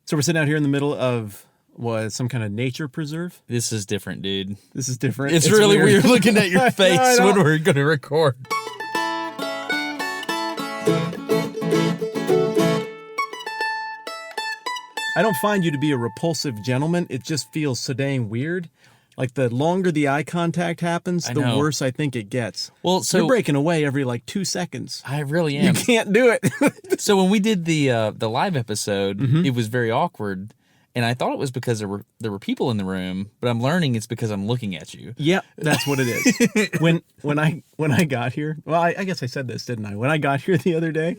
So we're sitting out here in the middle of some kind of nature preserve. This is different, dude. This is different. It's really weird looking at your face when we're going to record. I don't find you to be a repulsive gentleman. It just feels so dang weird. Like the longer the eye contact happens, the worse I think it gets. Well, so you're breaking away every 2 seconds. I really am. You can't do it. So when we did the live episode, it was very awkward, and I thought it was because there were people in the room, but I'm learning it's because I'm looking at you. Yep, that's what it is. when I got here, well, I guess I said this, didn't I? When I got here the other day,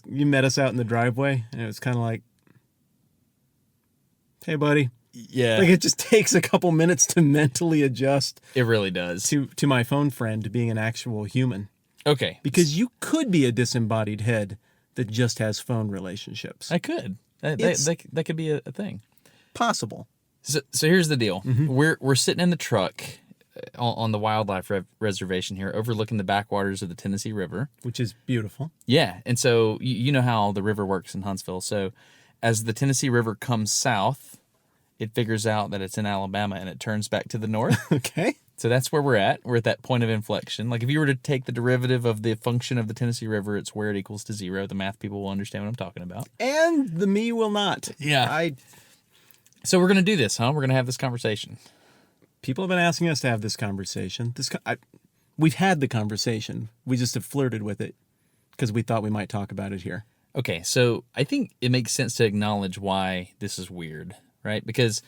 you met us out in the driveway, and it was kind of like, "Hey, buddy." Yeah. Like it just takes a couple minutes to mentally adjust. It really does. To my phone friend, to being an actual human. Okay. Because you could be a disembodied head that just has phone relationships. I could. That could be a thing. Possible. So here's the deal. We're sitting in the truck on the wildlife reservation here, overlooking the backwaters of the Tennessee River. Which is beautiful. Yeah. And so you know how the river works in Huntsville. So as the Tennessee River comes south, it figures out that it's in Alabama and it turns back to the north. Okay. So that's where we're at. We're at that point of inflection. Like if you were to take the derivative of the function of the Tennessee River, it's where it equals to zero. The math people will understand what I'm talking about. And the me will not. Yeah. So we're going to do this, huh? We're going to have this conversation. People have been asking us to have this conversation. We've had the conversation. We just have flirted with it because we thought we might talk about it here. Okay, so I think it makes sense to acknowledge why this is weird, right? Because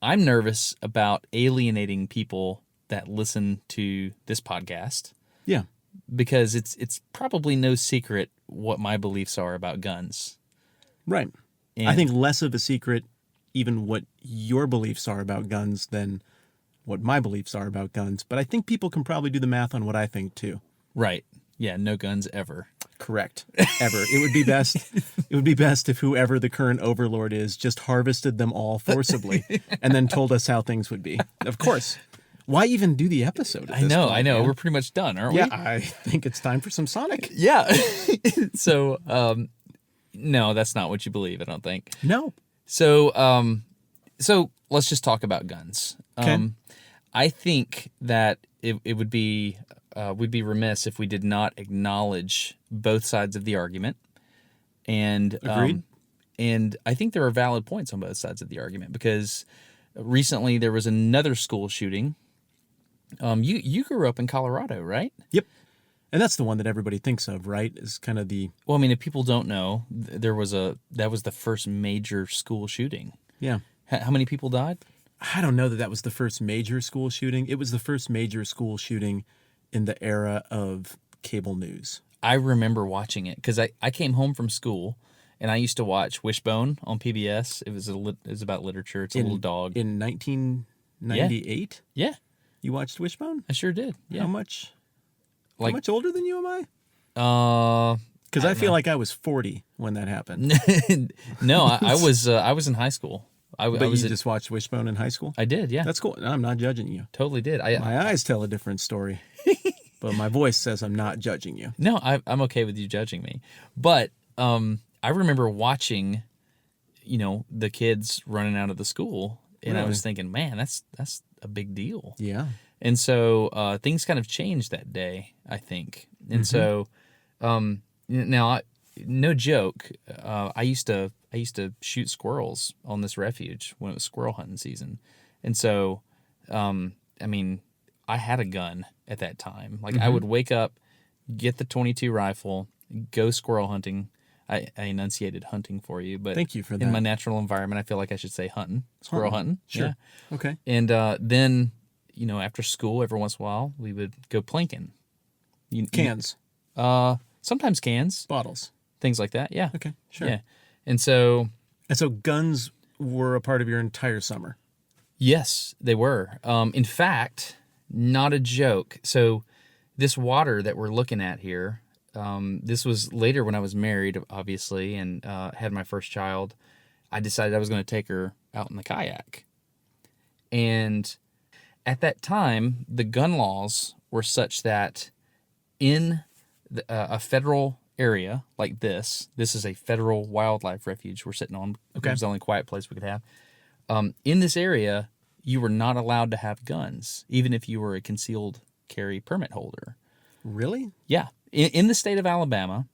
I'm nervous about alienating people that listen to this podcast. Yeah. Because it's probably no secret what my beliefs are about guns. Right. And I think less of a secret even what your beliefs are about guns than what my beliefs are about guns. But I think people can probably do the math on what I think too. Right. Yeah, no guns ever. Correct. Ever. It would be best. It would be best if whoever the current overlord is just harvested them all forcibly and then told us how things would be. Of course. Why even do the episode? I know. Man? We're pretty much done, aren't we? Yeah, I think it's time for some Sonic. Yeah. So, no, that's not what you believe, I don't think. No. So let's just talk about guns. Okay. I think that it would be we'd be remiss if we did not acknowledge both sides of the argument. And agreed. And I think there are valid points on both sides of the argument because recently there was another school shooting. You grew up in Colorado, right? Yep. And that's the one that everybody thinks of, right? Is kind of the... Well, I mean, if people don't know, that was the first major school shooting. Yeah. How many people died? I don't know that was the first major school shooting. It was the first major school shooting in the era of cable news. I remember watching it because I came home from school and I used to watch Wishbone on PBS. It was about literature. It's a little dog. In 1998? Yeah. You watched Wishbone? I sure did. Yeah. How much older than you am I? Because I feel like I was 40 when that happened. No, I was in high school. Just watched Wishbone in high school? I did, yeah. That's cool. I'm not judging you. Totally did. My eyes tell a different story, but my voice says I'm not judging you. No, I'm okay with you judging me. But I remember watching, the kids running out of the school, and really? I was thinking, man, that's a big deal. Yeah. And so things kind of changed that day, I think. And so now, no joke, I used to shoot squirrels on this refuge when it was squirrel hunting season. And so, I had a gun at that time. Like I would wake up, get the .22 rifle, go squirrel hunting. I enunciated hunting for you, but thank you for that. In my natural environment, I feel like I should say hunting, squirrel hunting. Sure. Yeah. Okay. And then, after school, every once in a while, we would go planking. Cans. Sometimes cans. Bottles. Things like that. Yeah. Okay. Sure. Yeah. And so guns were a part of your entire summer. Yes, they were. In fact, not a joke. So this water that we're looking at here, this was later when I was married, obviously, and had my first child. I decided I was going to take her out in the kayak. And at that time, the gun laws were such that in a federal area like this is a federal wildlife refuge we're sitting on. Okay. It was the only quiet place we could have. In this area, you were not allowed to have guns, even if you were a concealed carry permit holder. Really? Yeah. In the state of Alabama,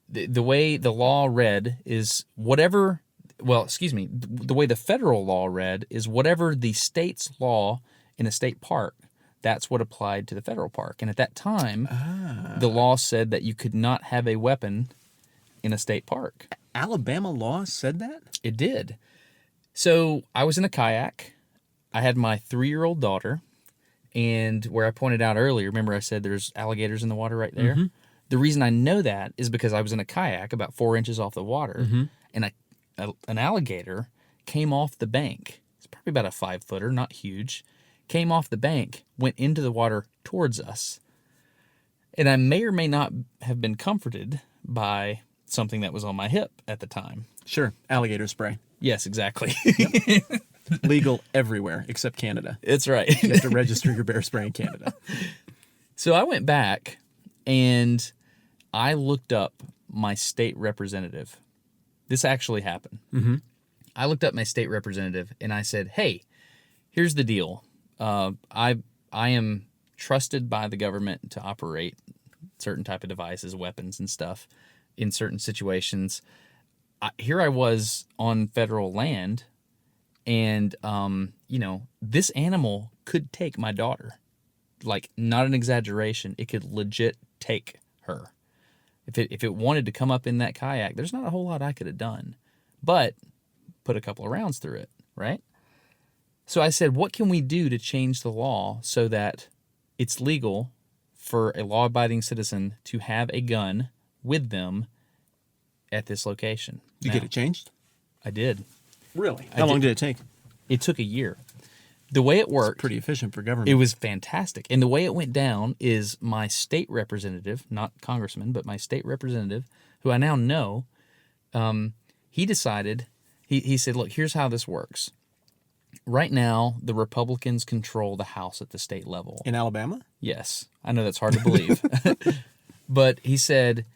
the way the law read is the way the federal law read is whatever the state's law in a state park, that's what applied to the federal park. And at that time, the law said that you could not have a weapon in a state park. Alabama law said that? It did. So I was in a kayak. I had my 3-year-old daughter. And where I pointed out earlier, remember I said there's alligators in the water right there? Mm-hmm. The reason I know that is because I was in a kayak about 4 inches off the water, and an alligator came off the bank. It's probably about a 5-footer, not huge. Came off the bank, went into the water towards us. And I may or may not have been comforted by something that was on my hip at the time. Sure. Alligator spray. Yes, exactly. Yep. Legal everywhere except Canada. It's right. You have to register your bear spray in Canada. So I went back and I looked up my state representative. This actually happened. Mm-hmm. I looked up my state representative and I said, hey, here's the deal. I am trusted by the government to operate certain type of devices, weapons and stuff in certain situations. Here I was on federal land, and this animal could take my daughter. Like, not an exaggeration. It could legit take her. If it wanted to come up in that kayak, there's not a whole lot I could have done, but put a couple of rounds through it, right? So I said, what can we do to change the law so that it's legal for a law-abiding citizen to have a gun with them at this location? You get it changed? I did. Really? How long did it take? It took a year. The way it worked... It's pretty efficient for government. It was fantastic. And the way it went down is my state representative, not congressman, but my state representative, who I now know, he decided, he said, look, here's how this works. Right now, the Republicans control the House at the state level. In Alabama? Yes. I know that's hard to believe. But he said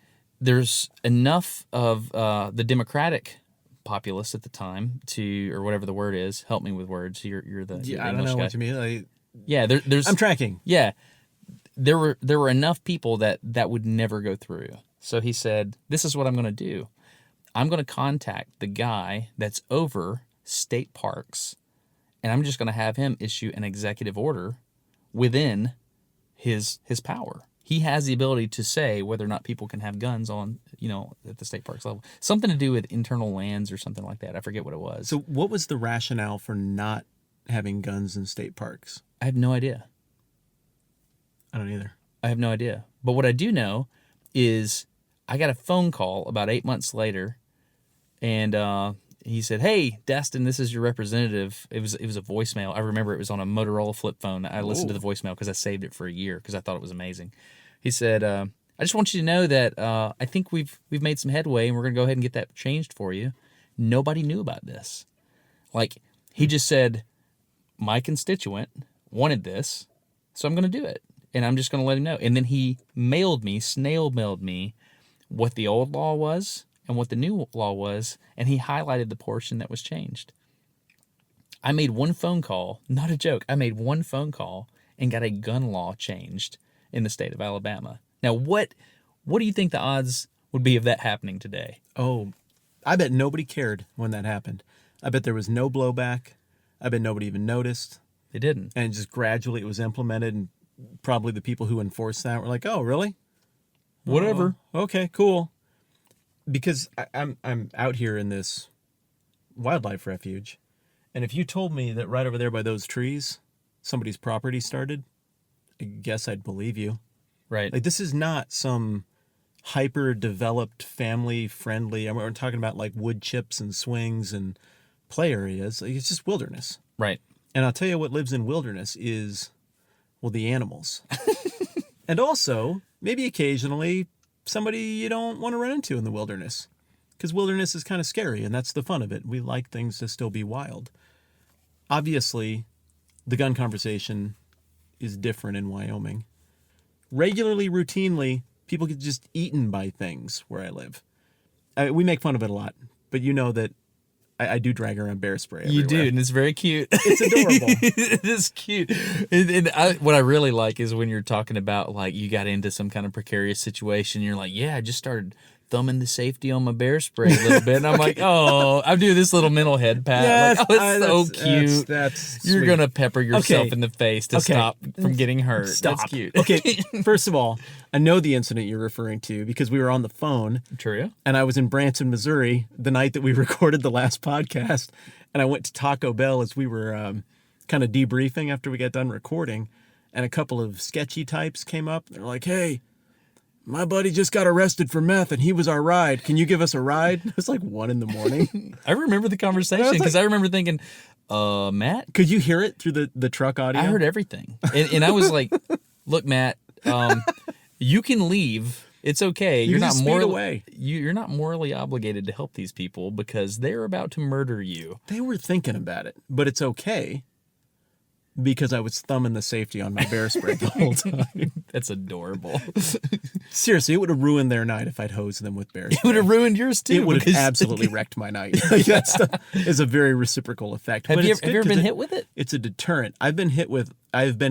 there's enough of the Democratic populace at the time to, or whatever the word is, help me with words. You're the I don't know guy. what you mean. There's. I'm tracking. Yeah, there were enough people that would never go through. So he said, "This is what I'm going to do. I'm going to contact the guy that's over state parks, and I'm just going to have him issue an executive order within his power. He has the ability to say whether or not people can have guns on, at the state parks level. Something to do with internal lands or something like that. I forget what it was. So what was the rationale for not having guns in state parks? I have no idea. I don't either. I have no idea. But what I do know is I got a phone call about 8 months later, and he said, "Hey, Destin, this is your representative." It was a voicemail. I remember it was on a Motorola flip phone. I listened to the voicemail because I saved it for a year because I thought it was amazing. He said, "I just want you to know that I think we've made some headway, and we're going to go ahead and get that changed for you." Nobody knew about this. Like, he just said, "My constituent wanted this, so I'm going to do it, and I'm just going to let him know." And then he snail mailed me what the old law was and what the new law was, and he highlighted the portion that was changed. I made one phone call, not a joke. I made one phone call and got a gun law changed in the state of Alabama. Now, what do you think the odds would be of that happening today? Oh, I bet nobody cared when that happened. I bet there was no blowback. I bet nobody even noticed. They didn't. And just gradually it was implemented, and probably the people who enforced that were like, "Oh, really? Whatever. Oh, okay, cool." Because I'm out here in this wildlife refuge, and if you told me that right over there by those trees, somebody's property started, I guess I'd believe you. Right. Like, this is not some hyper-developed, family-friendly. We're talking about like wood chips and swings and play areas. Like, it's just wilderness. Right. And I'll tell you what lives in wilderness is, well, the animals. And also, maybe occasionally, somebody you don't want to run into in the wilderness. Because wilderness is kind of scary, and that's the fun of it. We like things to still be wild. Obviously, the gun conversation is different in Wyoming. Regularly, routinely, People get just eaten by things where I live. We make fun of it a lot, but you know that I do drag around bear spray everywhere. You do, and it's very cute. It's adorable. It is cute. What I really like is when you're talking about, like, you got into some kind of precarious situation. You're like, yeah, I just started thumbing the safety on my bear spray a little bit. And I'm like, oh, I do this little mental head pat. Yes, like, oh, it's so cute. That's You're sweet. going to pepper yourself Okay. in the face to Okay. stop from getting hurt. Stop. That's cute. Okay, first of all, I know the incident you're referring to because we were on the phone. True. And I was in Branson, Missouri the night that we recorded the last podcast. And I went to Taco Bell as we were kind of debriefing after we got done recording. And a couple of sketchy types came up. They're like, hey, my buddy just got arrested for meth and he was our ride. Can you give us a ride? It was like 1 a.m. I remember the conversation because I remember thinking, Matt? Could you hear it through the truck audio? I heard everything. And I was like, look, Matt, you can leave. It's okay. You're not morally You're not morally obligated to help these people because they're about to murder you. They were thinking about it, but it's okay because I was thumbing the safety on my bear spray the whole time. That's adorable. Seriously, it would have ruined their night if I'd hosed them with bear spray. It would have ruined yours too. It would have because- absolutely wrecked my night. Like, that stuff is a very reciprocal effect. Have you it's good ever 'cause been hit with it? It's a deterrent. I've been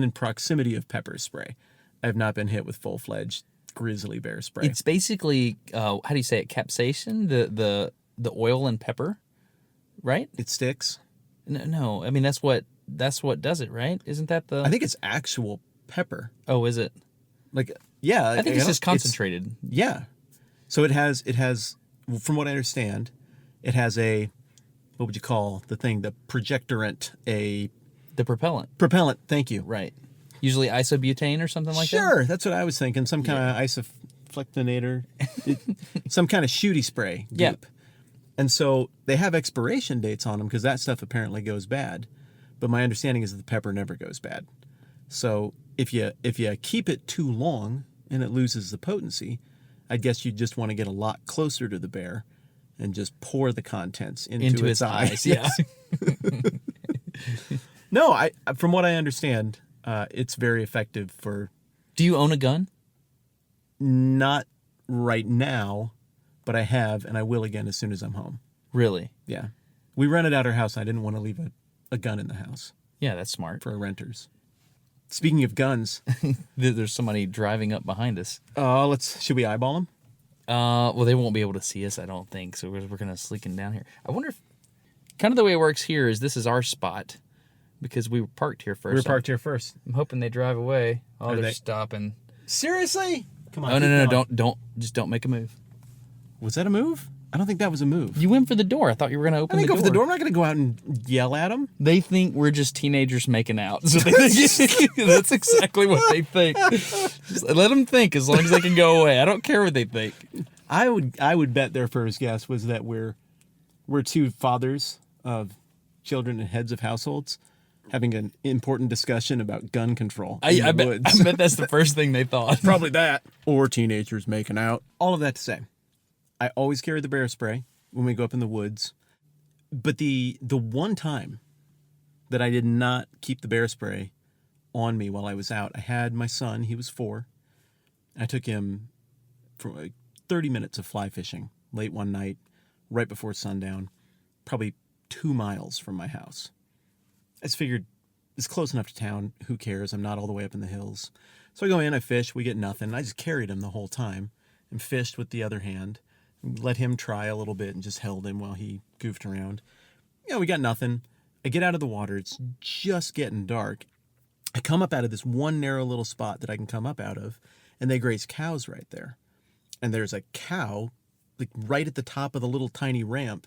in proximity of pepper spray. I have not been hit with full-fledged grizzly bear spray. It's basically how do you say it? Capsaicin, the oil and pepper, right? It sticks. No. I mean that's what does it, right? Isn't that the? I think it's actual pepper. Oh, is it? Like, yeah. I think it's just concentrated. Yeah. So it has, from what I understand, it has what would you call the thing? The projectorant, The propellant. propellant. Thank you. Right. Usually isobutane or something like that? Sure, that's what I was thinking. Some kind of isoflectinator, some kind of shooty spray. Yeah. Goop. And so they have expiration dates on them because that stuff apparently goes bad. But my understanding is that the pepper never goes bad. So if you keep it too long and it loses the potency, I guess you just want to get a lot closer to the bear and just pour the contents into its eyes. Yeah. No, from what I understand, it's very effective for. Do you own a gun? Not right now, but I have, and I will again as soon as I'm home. Really? Yeah. We rented out our house. I didn't want to leave a gun in the house Yeah, that's smart. for our renters. Speaking of guns, There's somebody driving up behind us. should we eyeball them? Well, they won't be able to see us, I don't think. So we're going to sneak in down here. I wonder if kind of the way it works here is this is our spot because we were parked here first. We were parked here first. I'm hoping they drive away. Oh, Are they're they? stopping. Seriously? Come on. Oh, keep no, going. don't make a move. Was that a move? I don't think that was a move. You went for the door. I thought you were going to I open didn't the go door. for the door. I'm not going to go out and yell at them. They think we're just teenagers making out. So they think that's exactly what they think. Just let them think as long as they can go away. I don't care what they think. I would bet their first guess was that we're two fathers of children and heads of households having an important discussion about gun control. in I the woods. bet that's the first thing they thought. Probably that. Or teenagers making out. All of that to say, I always carry the bear spray when we go up in the woods. But the one time that I did not keep the bear spray on me while I was out, I had my son, he was 4. I took him for like 30 minutes of fly fishing late one night, right before sundown, probably 2 miles from my house. I just figured it's close enough to town. Who cares? I'm not all the way up in the hills. So I go in, I fish, we get nothing. I just carried him the whole time and fished with the other hand. Let him try a little bit and just held him while he goofed around. We got nothing. I get out of the water. It's just getting dark. I come up out of this one narrow little spot that I can come up out of, and they graze cows right there. And there's a cow like right at the top of the little tiny ramp,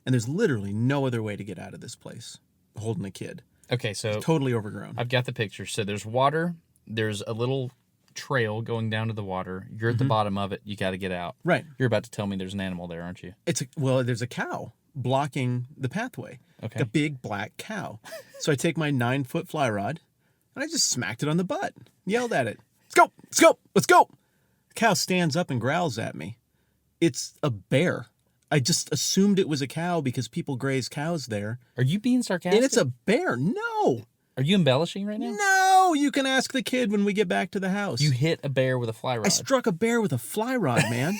and there's literally no other way to get out of this place holding a kid. Okay, so Totally overgrown. I've got the picture. So there's water. There's a little trail going down to the water. You're at the bottom of it. You got to get out. Right. You're about to tell me there's an animal there, aren't you? There's a cow blocking the pathway. Okay. A big black cow. So I take my 9-foot fly rod and I just smacked it on the butt. Yelled at it. Let's go. Let's go. Let's go. The cow stands up and growls at me. It's a bear. I just assumed it was a cow because people graze cows there. Are you being sarcastic? And it's a bear. No. Are you embellishing right now? No. No, you can ask the kid when we get back to the house. You hit a bear with a fly rod. I struck a bear with a fly rod, man.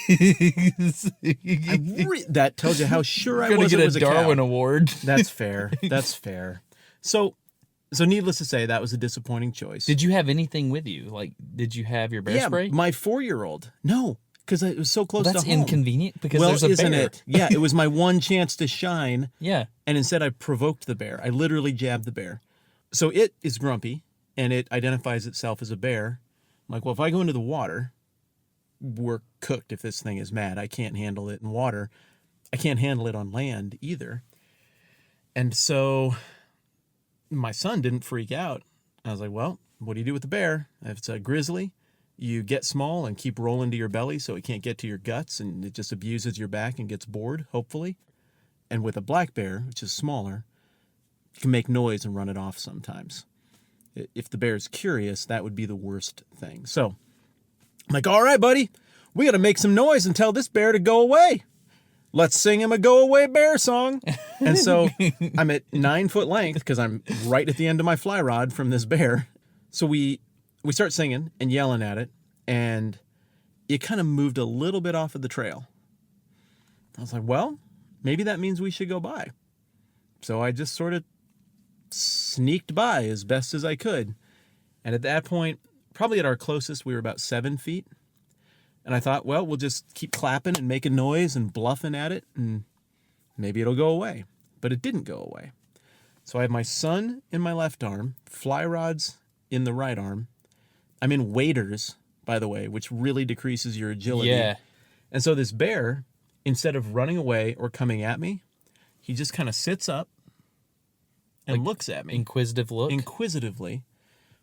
That tells you how sure I was it was a Darwin cow. Award. That's fair. That's fair. So needless to say, that was a disappointing choice. Did you have anything with you? Like, did you have your bear spray? My 4-year-old. No, because it was so close to home. That's inconvenient because there's a isn't bear. it? Yeah, it was my one chance to shine. Yeah. And instead I provoked the bear. I literally jabbed the bear. So it is grumpy, and it identifies itself as a bear. I'm like, well, if I go into the water, we're cooked if this thing is mad. I can't handle it in water. I can't handle it on land either. And so my son didn't freak out. I was like, well, what do you do with the bear? If it's a grizzly, you get small and keep rolling to your belly so it can't get to your guts, and it just abuses your back and gets bored, hopefully. And with a black bear, which is smaller, you can make noise and run it off sometimes. If the bear's curious, that would be the worst thing. So I'm like, all right, buddy, we got to make some noise and tell this bear to go away. Let's sing him a go away bear song. And so I'm at 9 foot length because I'm right at the end of my fly rod from this bear. So we start singing and yelling at it, and it kind of moved a little bit off of the trail. I was like, well, maybe that means we should go by. So I just sort of sneaked by as best as I could. And at that point, probably at our closest, we were about 7 feet. And I thought, well, we'll just keep clapping and making noise and bluffing at it, and maybe it'll go away. But it didn't go away. So I have my son in my left arm, fly rods in the right arm. I'm in waders, by the way, which really decreases your agility. Yeah. And so this bear, instead of running away or coming at me, he just kind of sits up and looks at me. Inquisitive look. Inquisitively.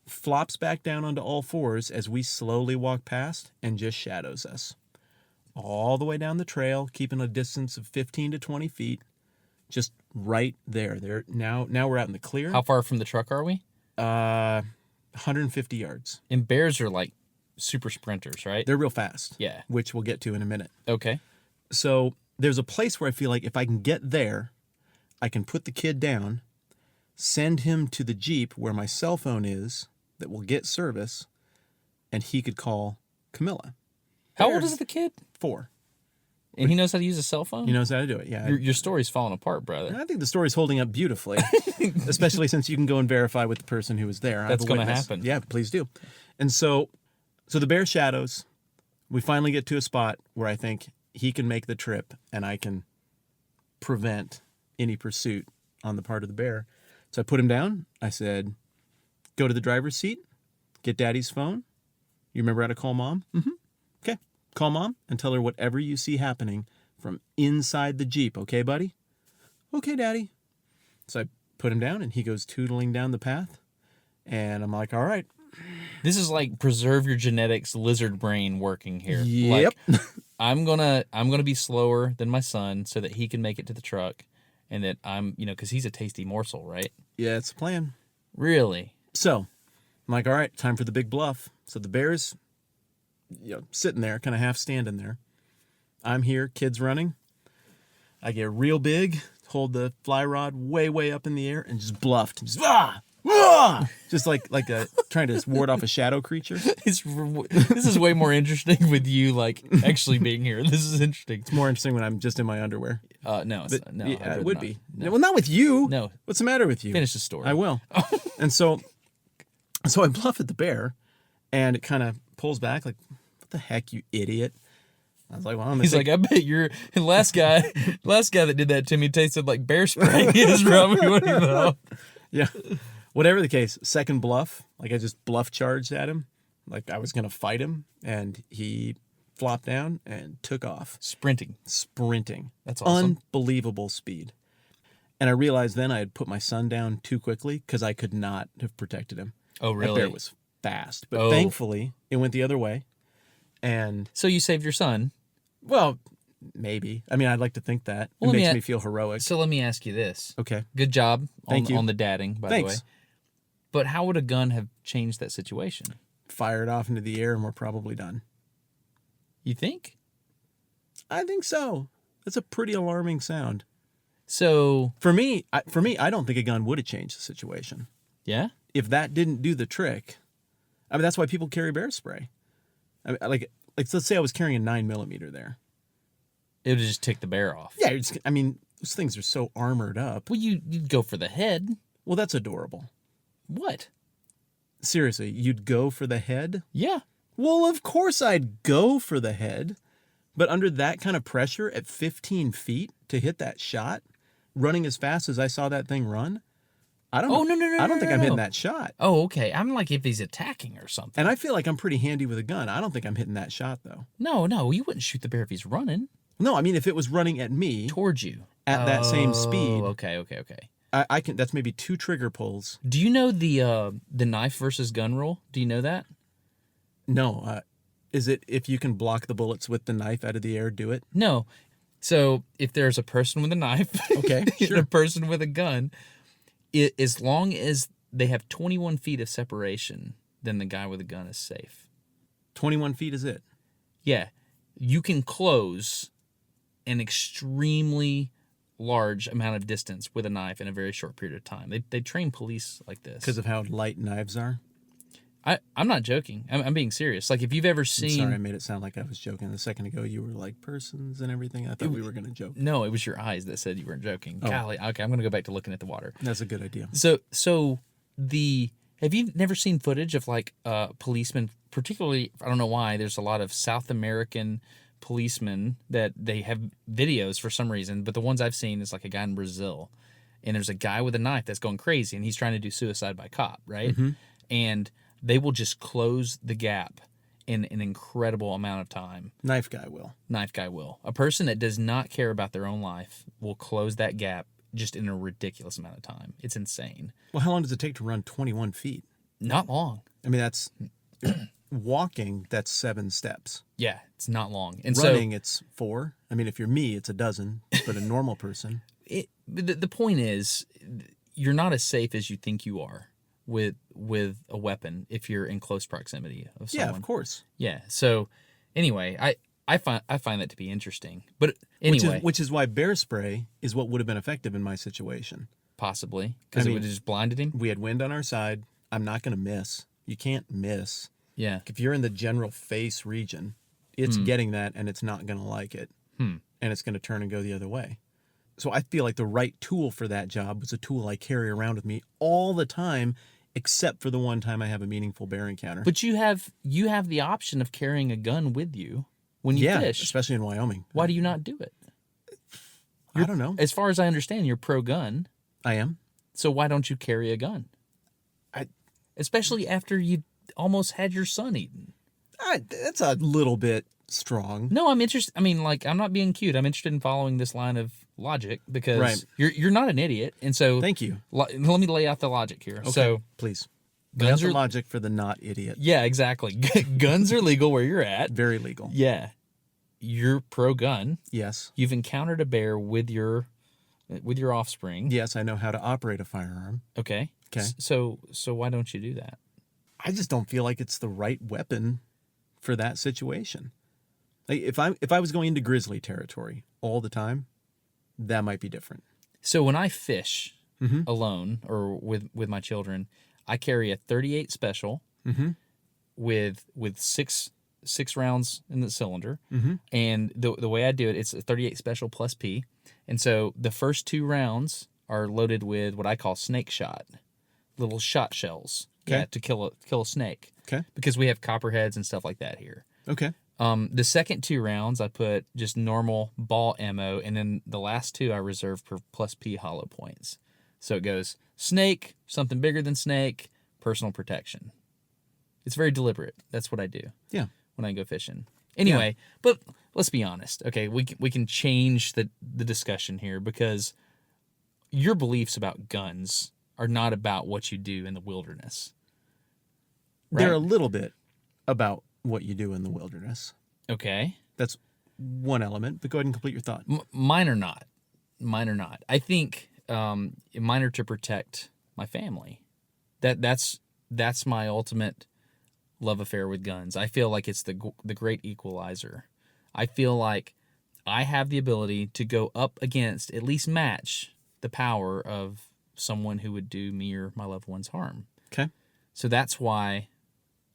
Flops back down onto all fours as we slowly walk past and just shadows us. All the way down the trail, keeping a distance of 15 to 20 feet. Just right there. Now we're out in the clear. How far from the truck are we? 150 yards. And bears are like super sprinters, right? They're real fast. Yeah. Which we'll get to in a minute. Okay. So there's a place where I feel like if I can get there, I can put the kid down, send him to the Jeep where my cell phone is that will get service, and he could call Camilla. How old is the kid? 4. And he knows how to use a cell phone? He knows how to do it, yeah. Your story's falling apart, brother. I think the story's holding up beautifully, especially since you can go and verify with the person who was there. That's going to happen. Yeah, please do. And so the bear shadows. We finally get to a spot where I think he can make the trip and I can prevent any pursuit on the part of the bear. So I put him down. I said, go to the driver's seat, get daddy's phone. You remember how to call mom? Mm-hmm. Okay. Call mom and tell her whatever you see happening from inside the Jeep. Okay, buddy? Okay, daddy. So I put him down and he goes tootling down the path. And I'm like, all right. This is like preserve your genetics lizard brain working here. Yep. Like, I'm gonna be slower than my son so that he can make it to the truck, and that I'm, because he's a tasty morsel, right? Yeah, it's a plan. Really? So I'm like, all right, time for the big bluff. So the bear's, sitting there, kind of half standing there. I'm here, kids running. I get real big, hold the fly rod way, way up in the air, and just bluffed. Just, just like trying to ward off a shadow creature. This is way more interesting with you, like, actually being here. This is interesting. It's more interesting when I'm just in my underwear. No, Yeah, it would be. No. Well, not with you. No. What's the matter with you? Finish the story. I will. And so I bluff at the bear, and it kind of pulls back, like, what the heck, you idiot? I was like, well, He's like, I bet you're the last guy that did that to me tasted like bear spray. Is probably what he thought. Yeah. Whatever the case, second bluff, like I just bluff charged at him, like I was going to fight him, and he flopped down and took off. Sprinting. That's awesome. Unbelievable speed. And I realized then I had put my son down too quickly because I could not have protected him. Oh, really? That bear was fast. But thankfully, it went the other way. And so you saved your son. Well, maybe. I mean, I'd like to think that. It makes me feel heroic. So let me ask you this. Okay. Good job Thank you. on the dadding, by the way. But how would a gun have changed that situation? Fire it off into the air and we're probably done. You think? I think so. That's a pretty alarming sound. So For me, I don't think a gun would have changed the situation. Yeah? if that didn't do the trick, I mean, that's why people carry bear spray. I mean, like let's say I was carrying a 9mm there. It would just take the bear off. Yeah, I mean, those things are so armored up. Well, you'd go for the head. Well, that's adorable. What? Seriously, you'd go for the head? Yeah. Well, of course I'd go for the head. But under that kind of pressure at 15 feet to hit that shot, running as fast as I saw that thing run, I don't think I'm hitting that shot. Oh, okay. I'm like if he's attacking or something. And I feel like I'm pretty handy with a gun. I don't think I'm hitting that shot, though. No, you wouldn't shoot the bear if he's running. No, I mean, if it was running at me. Towards you. At that same speed. Okay. I can. That's maybe 2 trigger pulls. Do you know the knife versus gun rule? Do you know that? No. Is it if you can block the bullets with the knife out of the air, do it? No. So if there's a person with a knife Okay, sure. and a person with a gun, as long as they have 21 feet of separation, then the guy with a gun is safe. 21 feet is it? Yeah. You can close an extremely large amount of distance with a knife in a very short period of time. They train police like this. Because of how light knives are? I'm not joking. I'm being serious. Like, if you've ever seen... I'm sorry, I made it sound like I was joking. A second ago, you were like persons and everything. I thought we were going to joke. No, it was your eyes that said you weren't joking. Oh. Golly, okay, I'm going to go back to looking at the water. That's a good idea. So have you never seen footage of, like, policemen, particularly, I don't know why, there's a lot of South American policemen that they have videos for some reason, but the ones I've seen is like a guy in Brazil, and there's a guy with a knife that's going crazy, and he's trying to do suicide by cop, right? Mm-hmm. And they will just close the gap in an incredible amount of time. Knife guy will. A person that does not care about their own life will close that gap just in a ridiculous amount of time. It's insane. Well, how long does it take to run 21 feet? Not long. I mean, that's... Walking, that's 7 steps. Yeah, it's not long. And running, it's 4. I mean, if you're me, it's a dozen, but a normal person... The point is, you're not as safe as you think you are with a weapon if you're in close proximity of someone. Yeah, of course. Yeah. So anyway, I find that to be interesting. But anyway, which is why bear spray is what would have been effective in my situation. Possibly because it would have just blinded him. We had wind on our side. I'm not going to miss. You can't miss. Yeah. If you're in the general face region, it's getting that and it's not going to like it. And it's going to turn and go the other way. So I feel like the right tool for that job was a tool I carry around with me all the time, except for the one time I have a meaningful bear encounter. But you have the option of carrying a gun with you when you fish. Especially in Wyoming. Why do you not do it? I don't know. As far as I understand, you're pro-gun. I am. So why don't you carry a gun? Especially after you almost had your son eaten. That's a little bit strong. No, I'm interested. I mean, like, I'm not being cute. I'm interested in following this line of logic because you're not an idiot. And so... Thank you. Let me lay out the logic here. Okay, so please. Lay out the logic for the not idiot. Yeah, exactly. Guns are legal where you're at. Very legal. Yeah. You're pro-gun. Yes. You've encountered a bear with your offspring. Yes, I know how to operate a firearm. Okay. So why don't you do that? I just don't feel like it's the right weapon for that situation. Like if I was going into grizzly territory all the time, that might be different. So when I fish alone or with my children, I carry a .38 special with six rounds in the cylinder, and the way I do it, it's a .38 special plus P, and so the first 2 rounds are loaded with what I call snake shot, little shot shells, to kill a snake. Okay. Because we have copperheads and stuff like that here. Okay. The second 2 rounds I put just normal ball ammo, and then the last 2 I reserve for plus P hollow points. So it goes snake, something bigger than snake, personal protection. It's very deliberate. That's what I do. Yeah. When I go fishing. Anyway, but let's be honest. Okay, we can change the discussion here because your beliefs about guns are not about what you do in the wilderness. Right? They're a little bit about what you do in the wilderness. Okay. That's one element, but go ahead and complete your thought. Mine are not. I think mine are to protect my family. That's my ultimate love affair with guns. I feel like it's the great equalizer. I feel like I have the ability to go up against, at least match, the power of someone who would do me or my loved ones harm. Okay. So that's why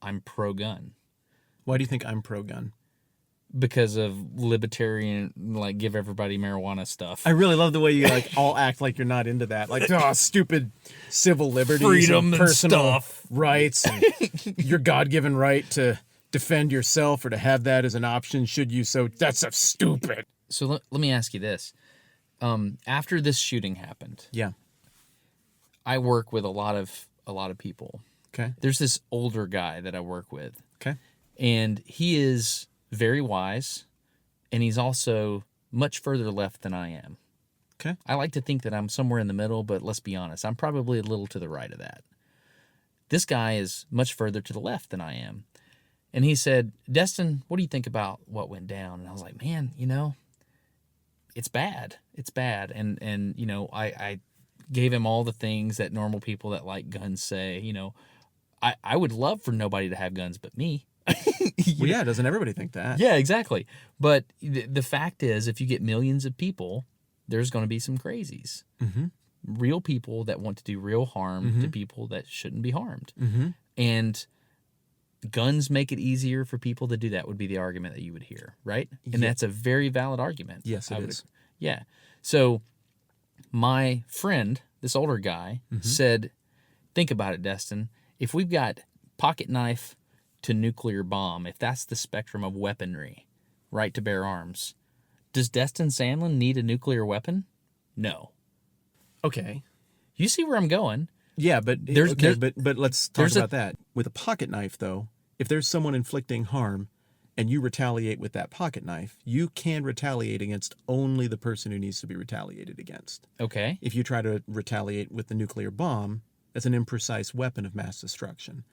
I'm pro-gun. Why do you think I'm pro-gun? Because of libertarian, like, give everybody marijuana stuff. I really love the way you like all act like you're not into that. Like, oh, stupid civil liberties, Freedom and personal stuff. rights, and your God-given right to defend yourself or to have that as an option should you so. That's so stupid. So let me ask you this. After this shooting happened, Yeah. I work with a lot of people. Okay. There's this older guy that I work with. Okay. And he is very wise, and he's also much further left than I am. Okay. I like to think that I'm somewhere in the middle, but let's be honest, I'm probably a little to the right of that. This guy is much further to the left than I am. And he said, Destin, what do you think about what went down? And I was like, man, it's bad. It's bad. And I gave him all the things that normal people that like guns say. I would love for nobody to have guns but me. Well, yeah, doesn't everybody think that? Yeah, exactly. But the fact is, if you get millions of people, there's going to be some crazies. Mm-hmm. Real people that want to do real harm to people that shouldn't be harmed. Mm-hmm. And guns make it easier for people to do that would be the argument that you would hear, right? And that's a very valid argument. Yes, it is. Yeah. So my friend, this older guy, said, think about it, Destin. If we've got pocket knife to nuclear bomb, if that's the spectrum of weaponry, right to bear arms, does Destin Sandlin need a nuclear weapon? No. Okay. You see where I'm going. Yeah, but but let's talk about that. With a pocket knife, though, if there's someone inflicting harm and you retaliate with that pocket knife, you can retaliate against only the person who needs to be retaliated against. Okay. If you try to retaliate with the nuclear bomb, that's an imprecise weapon of mass destruction.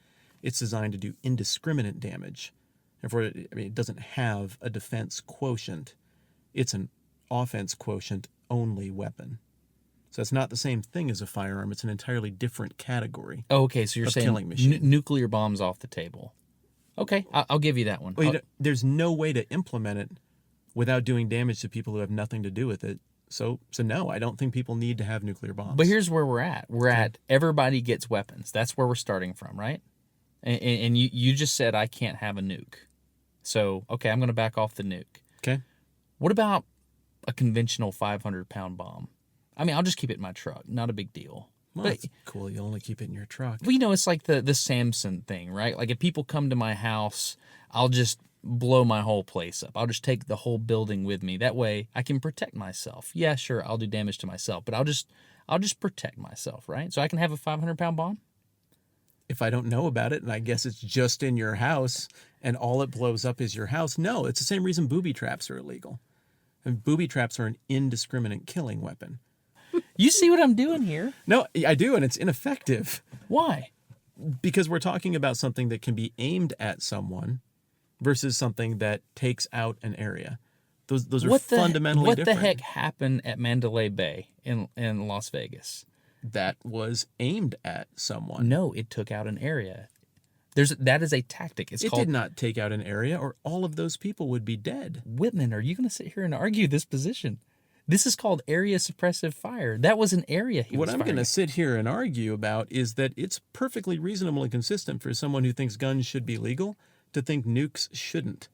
It's designed to do indiscriminate damage. Therefore, it doesn't have a defense quotient. It's an offense quotient only weapon. So it's not the same thing as a firearm. It's an entirely different category. Oh, okay, so you're saying killing machine. Nuclear bombs off the table. Okay, I'll give you that one. Well, there's no way to implement it without doing damage to people who have nothing to do with it. So no, I don't think people need to have nuclear bombs. But here's where we're at. We're at everybody gets weapons. That's where we're starting from, right? And you just said I can't have a nuke. So, okay, I'm going to back off the nuke. Okay. What about a conventional 500-pound bomb? I mean, I'll just keep it in my truck. Not a big deal. Well, but, that's cool. You only keep it in your truck. Well, it's like the Samson thing, right? Like if people come to my house, I'll just blow my whole place up. I'll just take the whole building with me. That way I can protect myself. Yeah, sure, I'll do damage to myself, but I'll just protect myself, right? So I can have a 500-pound bomb? If I don't know about it, and I guess it's just in your house, and all it blows up is your house, no, it's the same reason booby traps are illegal. And booby traps are an indiscriminate killing weapon. You see what I'm doing here? No, I do, and it's ineffective. Why? Because we're talking about something that can be aimed at someone versus something that takes out an area. Those are fundamentally different. What the heck happened at Mandalay Bay in Las Vegas? That was aimed at someone. No, it took out an area. That is a tactic. It did not take out an area, or all of those people would be dead. Whitman, are you going to sit here and argue this position? This is called area suppressive fire. That was an area he was firing. What I'm going to sit here and argue about is that it's perfectly reasonable and consistent for someone who thinks guns should be legal to think nukes shouldn't.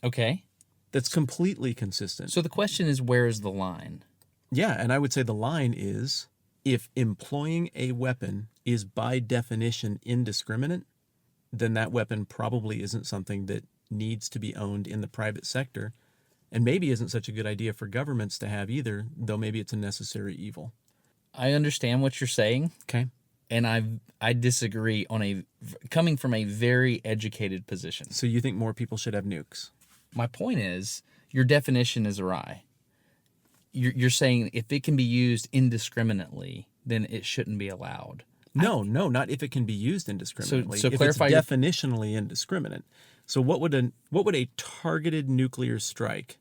Okay. That's completely consistent. So the question is, where is the line? Yeah, and I would say the line is, if employing a weapon is by definition indiscriminate, then that weapon probably isn't something that needs to be owned in the private sector, and maybe isn't such a good idea for governments to have either, though maybe it's a necessary evil. I understand what you're saying. Okay. And I disagree coming from a very educated position. So you think more people should have nukes? My point is, your definition is awry. You're saying if it can be used indiscriminately, then it shouldn't be allowed. No, not if it can be used indiscriminately. So if clarify it's definitionally indiscriminate. So what would a targeted nuclear strike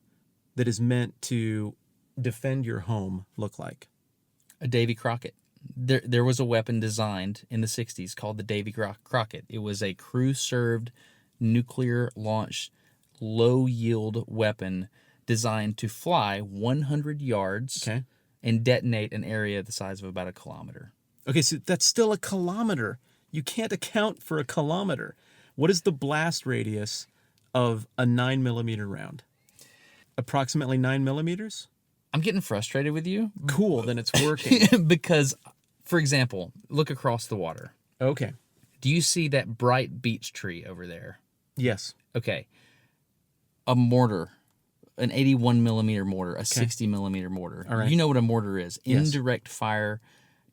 that is meant to defend your home look like? A Davy Crockett. There was a weapon designed in the 60s called the Davy Crockett. It was a crew-served, nuclear-launched, low-yield weapon designed to fly 100 yards and detonate an area the size of about a kilometer. Okay, so that's still a kilometer. You can't account for a kilometer. What is the blast radius of a 9mm round? Approximately 9 millimeters? I'm getting frustrated with you. Cool, then it's working. Because, for example, look across the water. Okay. Do you see that bright beech tree over there? Yes. Okay. A mortar, an 81mm mortar, a 60mm mortar. All right. You know what a mortar is. Yes. Indirect fire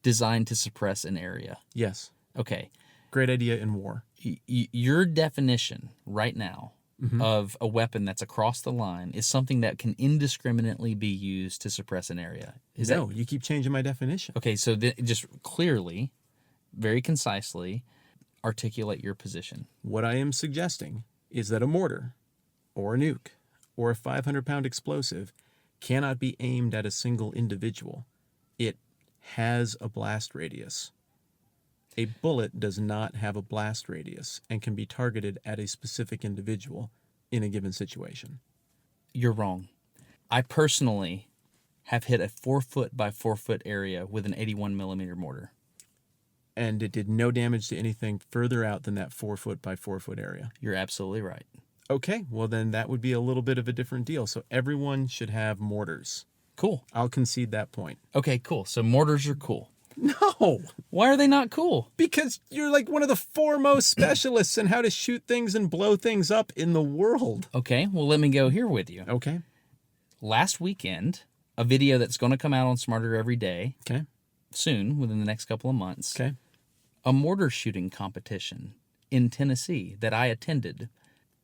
designed to suppress an area. Yes. Okay. Great idea in war. Your definition right now of a weapon that's across the line is something that can indiscriminately be used to suppress an area. No, you keep changing my definition. Okay, so just clearly, very concisely, articulate your position. What I am suggesting is that a mortar or a nuke or a 500-pound explosive cannot be aimed at a single individual. It has a blast radius. A bullet does not have a blast radius and can be targeted at a specific individual in a given situation. You're wrong. I personally have hit a 4-foot by 4-foot area with an 81mm mortar. And it did no damage to anything further out than that 4-foot by 4-foot area. You're absolutely right. Okay, well then that would be a little bit of a different deal. So everyone should have mortars. Cool. I'll concede that point. Okay, cool. So mortars are cool. No, Why are they not cool? because you're like one of the foremost specialists in how to shoot things and blow things up in the world. Okay, well, let me go here with you. Okay. Last weekend, a video that's going to come out on Smarter Every Day Okay. soon, within the next couple of months, Okay. a mortar shooting competition in Tennessee that I attended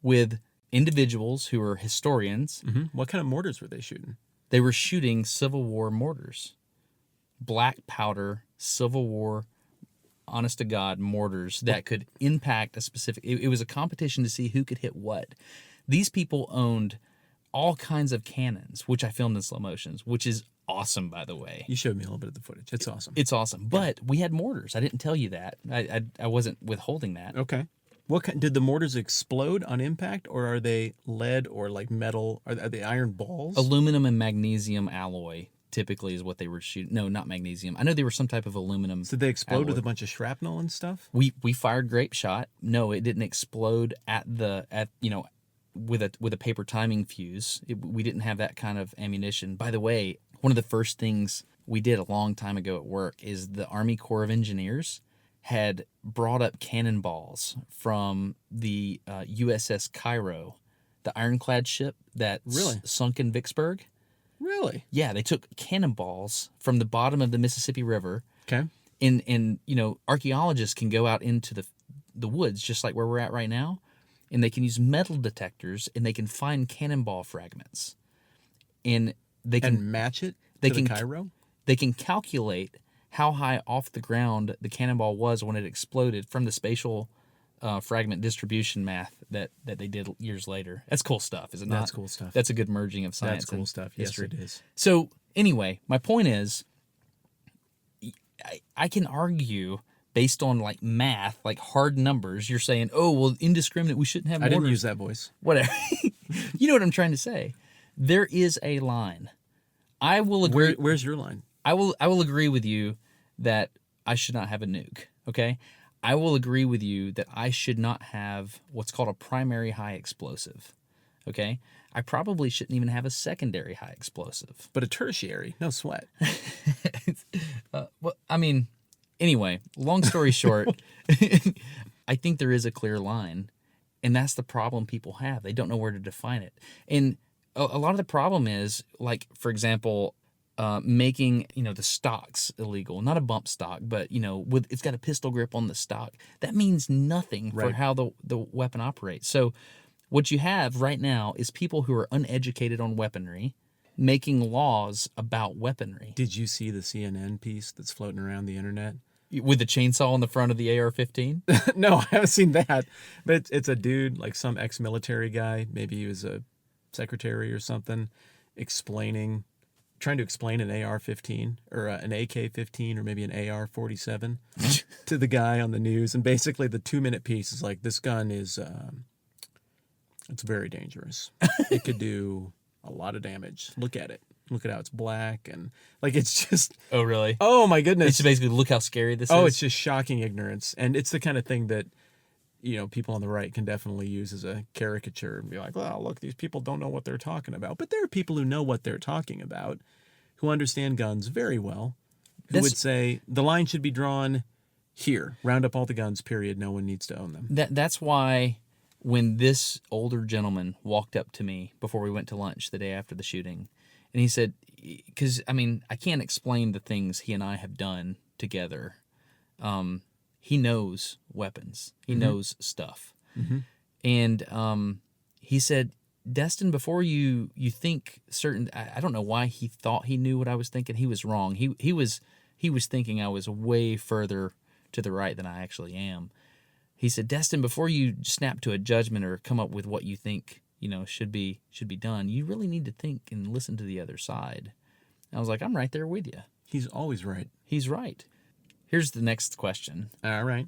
with individuals who are historians. What kind of mortars were they shooting? They were shooting Civil War mortars. Black powder, Civil War, honest to God, mortars that could impact a specific... It was a competition to see who could hit what. These people owned all kinds of cannons, which I filmed in slow motions, which is awesome, by the way. You showed me a little bit of the footage. It's awesome. It's awesome. But we had mortars. I didn't tell you that. I wasn't withholding that. Okay. What kind, did the mortars explode on impact, or are they lead or like metal? Are they iron balls? Aluminum and magnesium alloy typically is what they were shooting. No, not magnesium. I know they were some type of aluminum. Did they explode alloy. with a bunch of shrapnel and stuff? We fired grape shot. No, it didn't explode with a paper timing fuse. We didn't have that kind of ammunition. By the way, one of the first things we did a long time ago at work is the Army Corps of Engineers had brought up cannonballs from the U.S.S. Cairo, the ironclad ship that sunk in Vicksburg. Really? Yeah, they took cannonballs from the bottom of the Mississippi River. Okay. And archaeologists can go out into the woods, just like where we're at right now, and they can use metal detectors, and they can find cannonball fragments. And they can match it to the Cairo? They can calculate how high off the ground the cannonball was when it exploded from the spatial fragment distribution math that they did years later. That's cool stuff, is it not? That's cool stuff. That's a good merging of science. That's cool and stuff. history. Yes, it is. So anyway, my point is, I can argue based on like math, like hard numbers. You're saying, oh well, indiscriminate. We shouldn't have. I didn't mortars. use that voice. Whatever. You know what I'm trying to say. There is a line. I will agree. Where's your line? I will agree with you that I should not have a nuke. Okay. I will agree with you that I should not have what's called a primary high explosive. Okay. I probably shouldn't even have a secondary high explosive. But a tertiary, no sweat. Well, I mean, anyway, long story short, I think there is a clear line, and that's the problem people have. They don't know where to define it. And a lot of the problem is, like, for example, making the stocks illegal, not a bump stock, but it's got a pistol grip on the stock. That means nothing for how the weapon operates. So what you have right now is people who are uneducated on weaponry making laws about weaponry. Did you see the CNN piece that's floating around the internet? With the chainsaw on the front of the AR-15? No, I haven't seen that. But it's a dude, like some ex-military guy, maybe he was a secretary or something, trying to explain an AR-15 or an AK-15 or maybe an AR-47 to the guy on the news. And basically the 2-minute piece is like, this gun is, it's very dangerous. It could do a lot of damage. Look at it. look at how it's black, and like it's just Oh, really? oh my goodness. It's basically look how scary this is. Oh, it's just shocking ignorance, and it's the kind of thing that people on the right can definitely use as a caricature and be like, well, look, these people don't know what they're talking about. But there are people who know what they're talking about, who understand guns very well, who would say the line should be drawn here. Round up all the guns, period. No one needs to own them. That's why when this older gentleman walked up to me before we went to lunch the day after the shooting, and he said, because, I mean, I can't explain the things he and I have done together. He knows weapons. He knows stuff. And he said, Destin, before you think certain, I don't know why he thought he knew what I was thinking. He was wrong. He was thinking I was way further to the right than I actually am. He said, Destin, before you snap to a judgment or come up with what you think should be done, you really need to think and listen to the other side. And I was like, I'm right there with you. He's always right. He's right. Here's the next question. All right.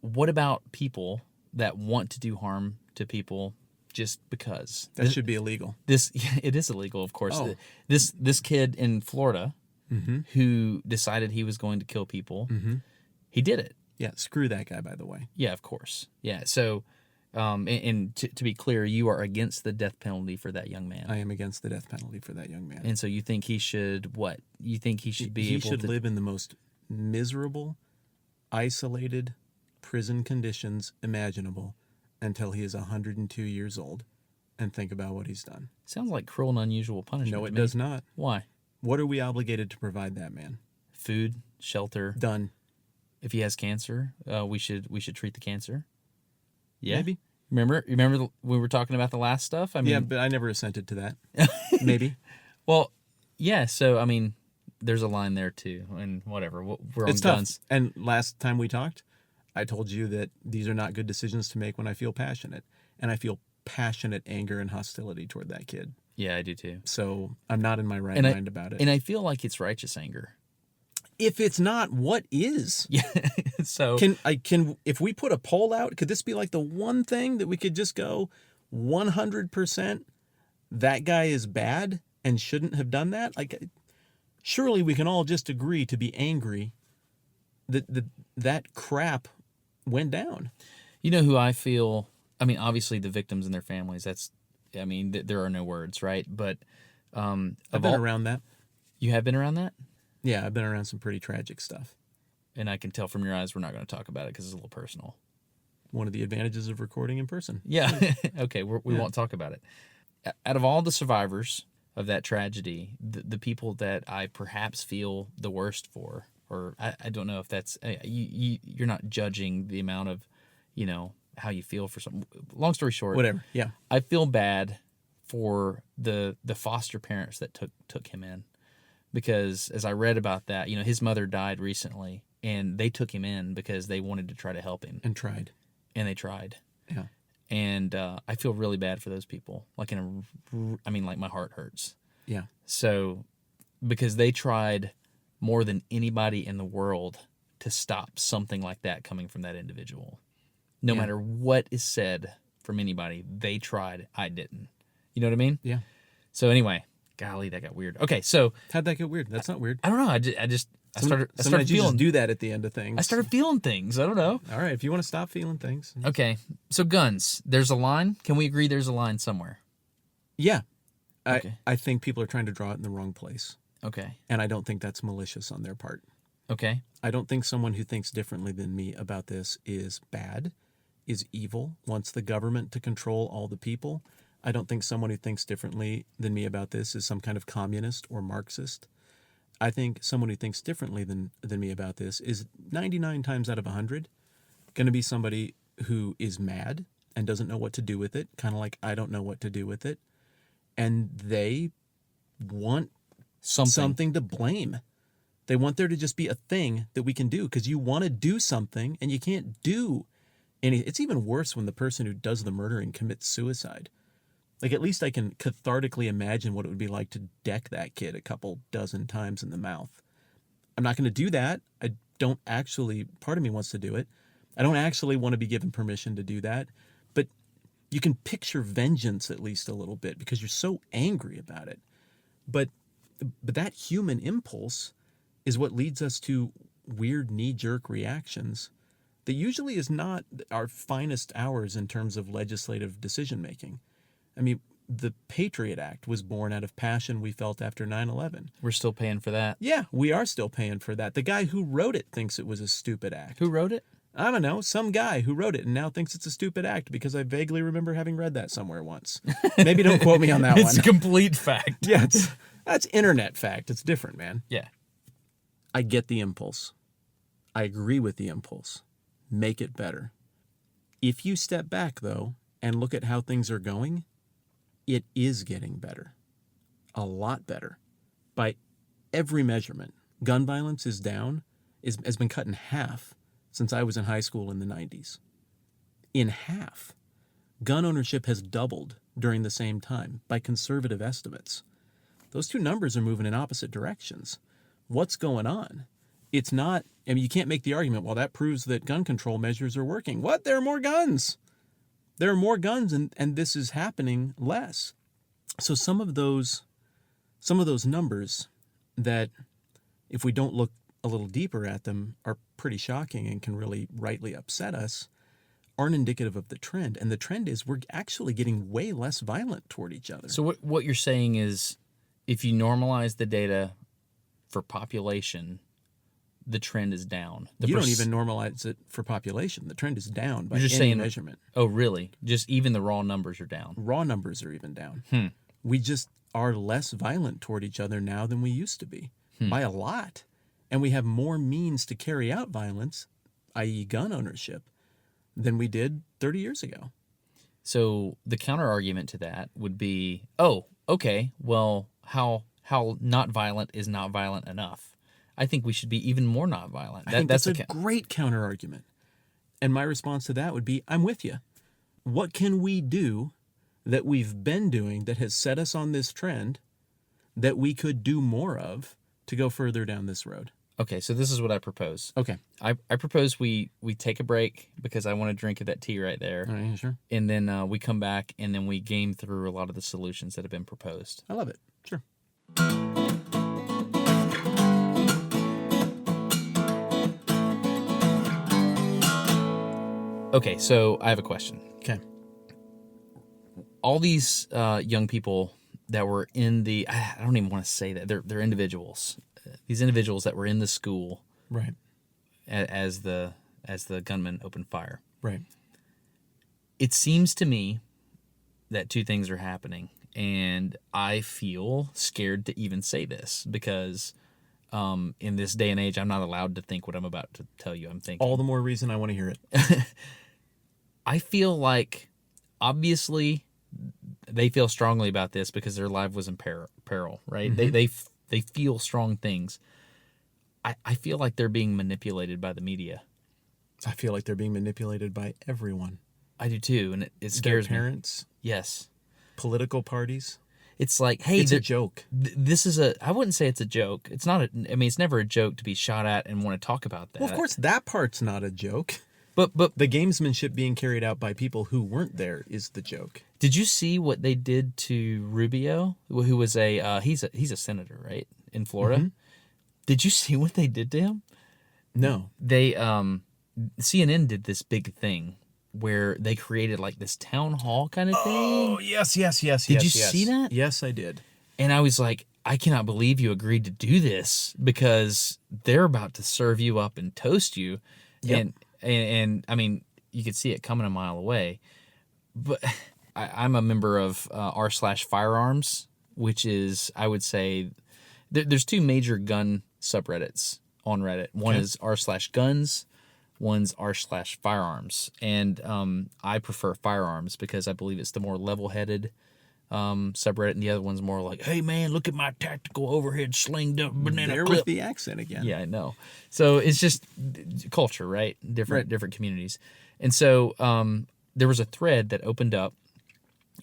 What about people that want to do harm to people just because? That should be illegal. It is illegal, of course. Oh. This kid in Florida who decided he was going to kill people, he did it. Yeah, screw that guy, by the way. Yeah, of course. Yeah, so, and to be clear, you are against the death penalty for that young man. I am against the death penalty for that young man. And so you think he should what? You think he should be able to... He should live in the most miserable, isolated prison conditions imaginable until he is 102 years old, and think about what he's done. Sounds like cruel and unusual punishment. No, it does not. Why? What are we obligated to provide that man? Food, shelter. Done. If he has cancer, we should treat the cancer. Yeah. Maybe. Remember we were talking about the last stuff? I mean, yeah, but I never assented to that. Maybe. Well, yeah, so I mean, there's a line there too, and whatever. We're on guns. Tough. And last time we talked, I told you that these are not good decisions to make when I feel passionate. And I feel passionate anger and hostility toward that kid. Yeah, I do too. So I'm not in my right mind about it. And I feel like it's righteous anger. If it's not, what is? Yeah. So can if we put a poll out, could this be like the one thing that we could just go 100% that guy is bad and shouldn't have done that? Like, surely we can all just agree to be angry that crap went down. You know who I feel, I mean, obviously the victims and their families, there are no words, right? But I've been around that. You have been around that? Yeah, I've been around some pretty tragic stuff. And I can tell from your eyes we're not going to talk about it because it's a little personal. One of the advantages of recording in person. Yeah. Okay, we won't talk about it. Out of all the survivors of that tragedy, the people that I perhaps feel the worst for, or I don't know if that's... You're not judging the amount of, how you feel for something. Long story short. Whatever, yeah. I feel bad for the foster parents that took him in. Because as I read about that, his mother died recently, and they took him in because they wanted to try to help him. And tried. And they tried. Yeah. And I feel really bad for those people. Like my heart hurts. Yeah. So, because they tried more than anybody in the world to stop something like that coming from that individual. No matter what is said from anybody, they tried. I didn't. You know what I mean? Yeah. So anyway. Golly, that got weird. Okay, so how'd that get weird? That's not weird. I don't know. I started you feeling. Just do that at the end of things. I started feeling things. I don't know. All right, if you want to stop feeling things. Okay, so guns. There's a line. Can we agree there's a line somewhere? Yeah, Okay. I think people are trying to draw it in the wrong place. Okay. And I don't think that's malicious on their part. Okay. I don't think someone who thinks differently than me about this is bad, is evil, wants the government to control all the people. I don't think someone who thinks differently than me about this is some kind of communist or Marxist. I think someone who thinks differently than me about this is 99 times out of 100 going to be somebody who is mad and doesn't know what to do with it, kind of like I don't know what to do with it. And they want something to blame. They want there to just be a thing that we can do because you want to do something and you can't do anything. It's even worse when the person who does the murdering commits suicide. Like, at least I can cathartically imagine what it would be like to deck that kid a couple dozen times in the mouth. I'm not going to do that. I don't actually, part of me wants to do it. I don't actually want to be given permission to do that. But you can picture vengeance at least a little bit because you're so angry about it. But But that human impulse is what leads us to weird knee-jerk reactions that usually is not our finest hours in terms of legislative decision-making. I mean, the Patriot Act was born out of passion we felt after 9/11. We're still paying for that. Yeah, we are still paying for that. The guy who wrote it thinks it was a stupid act. Who wrote it? I don't know, some guy who wrote it and now thinks it's a stupid act because I vaguely remember having read that somewhere once. Maybe don't quote me on that It's one. complete fact. Yeah, that's internet fact. It's different, man. Yeah. I get the impulse. I agree with the impulse. Make it better. If you step back, though, and look at how things are going, it is getting better. A lot better. By every measurement, gun violence is down, has been cut in half since I was in high school in the 90s. In half. Gun ownership has doubled during the same time by conservative estimates. Those two numbers are moving in opposite directions. What's going on? It's not, I mean, you can't make the argument, well, that proves that gun control measures are working. What? There are more guns. There are more guns, and this is happening less. So some of those numbers that, if we don't look a little deeper at them, are pretty shocking and can really rightly upset us, aren't indicative of the trend. And the trend is we're actually getting way less violent toward each other. So what you're saying is, if you normalize the data for population, the trend is down. You don't even normalize it for population. The trend is down by any measurement. Oh, really? Just even the raw numbers are down. Raw numbers are even down. We just are less violent toward each other now than we used to be, by a lot. And we have more means to carry out violence, i.e. gun ownership, than we did 30 years ago. So the counter argument to that would be, oh, okay, well, how not violent is not violent enough? I think we should be even more not violent. I think that's a great counter argument. And my response to that would be, I'm with you. What can we do that we've been doing that has set us on this trend that we could do more of to go further down this road? Okay, so this is what I propose. Okay. I propose we take a break because I want to drink of that tea right there. All right, sure. And then we come back and then we game through a lot of the solutions that have been proposed. I love it. Sure. Okay, so I have a question. Okay. All these young people that were in the, I don't even want to say that, they're individuals. These individuals that were in the school, right, as the gunman opened fire. Right. It seems to me that two things are happening, and I feel scared to even say this because in this day and age, I'm not allowed to think what I'm about to tell you. I'm thinking. All the more reason I want to hear it. I feel like, obviously, they feel strongly about this because their life was in peril, right? Mm-hmm. They feel strong things. I feel like they're being manipulated by the media. I feel like they're being manipulated by everyone. I do too, and it scares their parents. Me. Yes. Political parties. It's like, hey, it's a joke. This is I wouldn't say it's a joke. It's not. It's never a joke to be shot at and want to talk about that. Well, of course, that part's not a joke. But the gamesmanship being carried out by people who weren't there is the joke. Did you see what they did to Rubio, who was he's a senator, right, in Florida? Mm-hmm. Did you see what they did to him? No. They CNN did this big thing where they created like this town hall kind of thing. Oh, yes. Did you see that? Yes, I did. And I was like, I cannot believe you agreed to do this because they're about to serve you up and toast you. Yep. And I mean, you could see it coming a mile away. But I'm a member of r/Firearms, which is, I would say, there's two major gun subreddits on Reddit. One is r/Guns, one's r/Firearms. And I prefer Firearms because I believe it's the more level-headed subreddit, and the other one's more like, hey man, look at my tactical overhead slinged up banana there clip. With the accent again. Yeah, I know. So it's just culture, right? Different communities. And so there was a thread that opened up,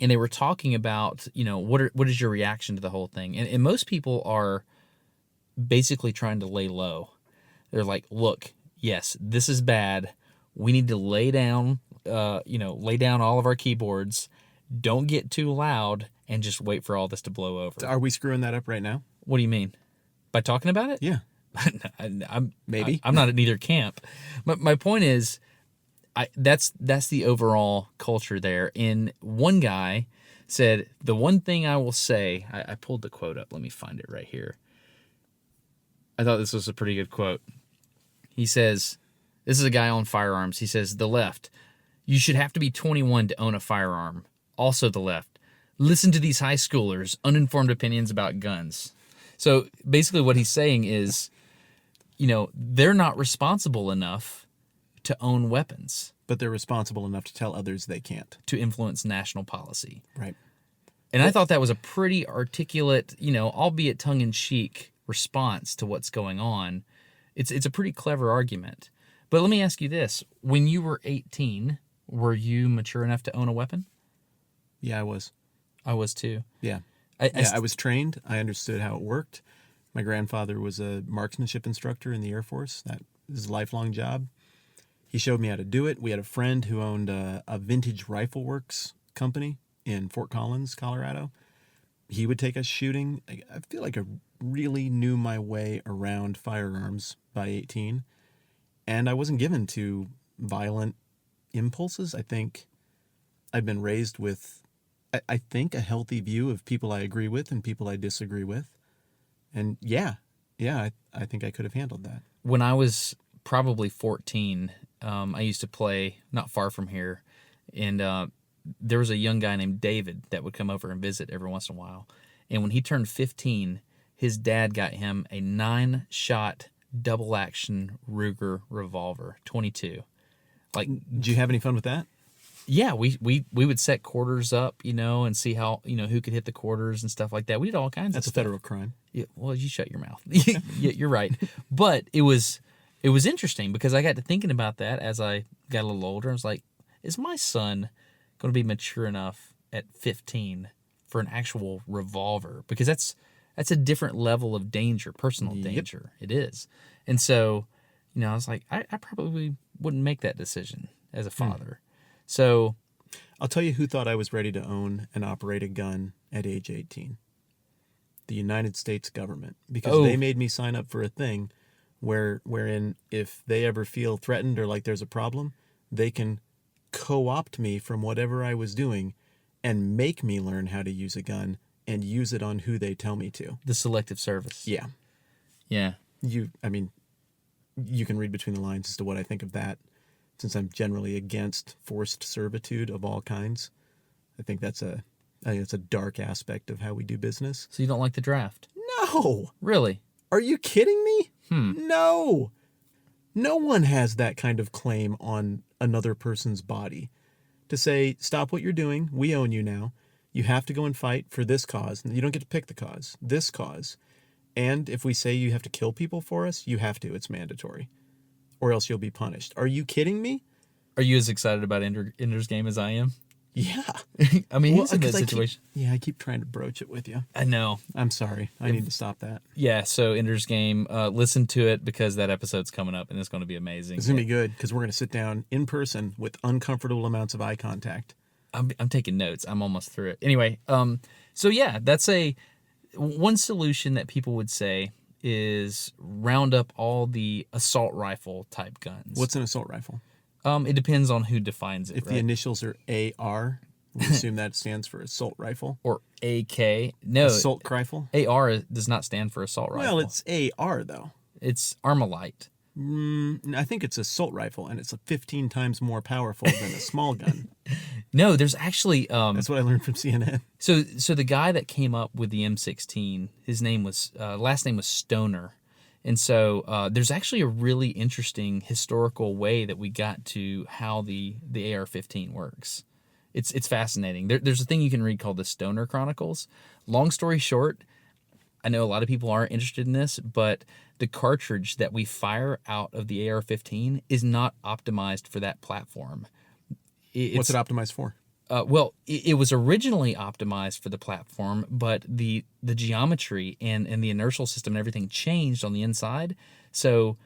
and they were talking about, what is your reaction to the whole thing? And most people are basically trying to lay low. They're like, look, yes, this is bad. We need to lay down all of our keyboards. Don't get too loud and just wait for all this to blow over. Are we screwing that up right now? What do you mean? By talking about it? Yeah. I'm Maybe. I'm not at either camp. But my point is, that's the overall culture there. And one guy said, the one thing I will say, I pulled the quote up. Let me find it right here. I thought this was a pretty good quote. He says, this is a guy on Firearms. He says, the left, you should have to be 21 to own a firearm. Also the left, listen to these high schoolers' uninformed opinions about guns. So basically what he's saying is, they're not responsible enough to own weapons. But they're responsible enough to tell others they can't. To influence national policy. Right. And I thought that was a pretty articulate, albeit tongue-in-cheek response to what's going on. It's a pretty clever argument. But let me ask you this. When you were 18, were you mature enough to own a weapon? Yeah, I was. I was too. Yeah. I was trained. I understood how it worked. My grandfather was a marksmanship instructor in the Air Force. That was a lifelong job. He showed me how to do it. We had a friend who owned a vintage rifle works company in Fort Collins, Colorado. He would take us shooting. I feel like I really knew my way around firearms by 18. And I wasn't given to violent impulses. I think I've been raised with, I think, a healthy view of people I agree with and people I disagree with. And I think I could have handled that. When I was probably 14, I used to play not far from here, and there was a young guy named David that would come over and visit every once in a while. And when he turned 15, his dad got him a 9-shot double-action Ruger revolver, 22. Did you have any fun with that? Yeah, we would set quarters up, and see how, who could hit the quarters and stuff like that. We did all kinds of stuff. That's a federal crime. Yeah, well, you shut your mouth. Yeah, you're right. But it was interesting because I got to thinking about that as I got a little older. I was like, is my son going to be mature enough at 15 for an actual revolver? Because that's a different level of danger, personal danger. It is. And so, I was like, I probably wouldn't make that decision as a father. So I'll tell you who thought I was ready to own and operate a gun at age 18. The United States government. Because they made me sign up for a thing wherein if they ever feel threatened or like there's a problem, they can co-opt me from whatever I was doing and make me learn how to use a gun and use it on who they tell me to. The selective service. Yeah. Yeah. You can read between the lines as to what I think of that, since I'm generally against forced servitude of all kinds. I think that's a dark aspect of how we do business. So you don't like the draft? No. Really? Are you kidding me? No. No one has that kind of claim on another person's body. To say, stop what you're doing, we own you now. You have to go and fight for this cause. You don't get to pick the cause, this cause. And if we say you have to kill people for us, you have to. It's mandatory. Or else you'll be punished. Are you kidding me? Are you as excited about Ender's Game as I am? Yeah. I mean, he's in that situation. I keep trying to broach it with you. I know. I'm sorry. I need to stop that. Yeah, so Ender's Game, listen to it because that episode's coming up and it's going to be amazing. It's going to be good because we're going to sit down in person with uncomfortable amounts of eye contact. I'm taking notes. I'm almost through it. Anyway, so yeah, that's one solution that people would say is round up all the assault rifle type guns. What's an assault rifle? It depends on who defines it. If the initials are AR, we assume that stands for assault rifle. Or AK. No. Assault rifle? AR does not stand for assault rifle. Well, it's AR, though. It's Armalite. I think it's assault rifle, and it's 15 times more powerful than a small gun. No, there's actually... That's what I learned from CNN. So the guy that came up with the M16, his name was... last name was Stoner. And so there's actually a really interesting historical way that we got to how the AR-15 works. It's fascinating. There's a thing you can read called the Stoner Chronicles. Long story short, I know a lot of people aren't interested in this, but the cartridge that we fire out of the AR-15 is not optimized for that platform. What's it optimized for? Well, it was originally optimized for the platform, but the geometry and the inertial system and everything changed on the inside. So,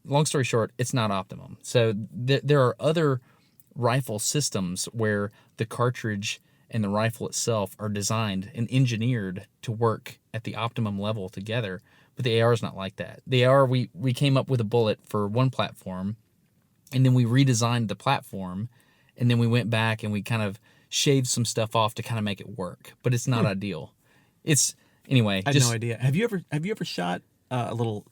long story short, it's not optimum. So there are other rifle systems where the cartridge and the rifle itself are designed and engineered to work at the optimum level together. But the AR is not like that. The AR, we came up with a bullet for one platform, and then we redesigned the platform, and then we went back and we kind of shaved some stuff off to kind of make it work. But it's not ideal. Anyway. I had no idea. Have you ever shot a little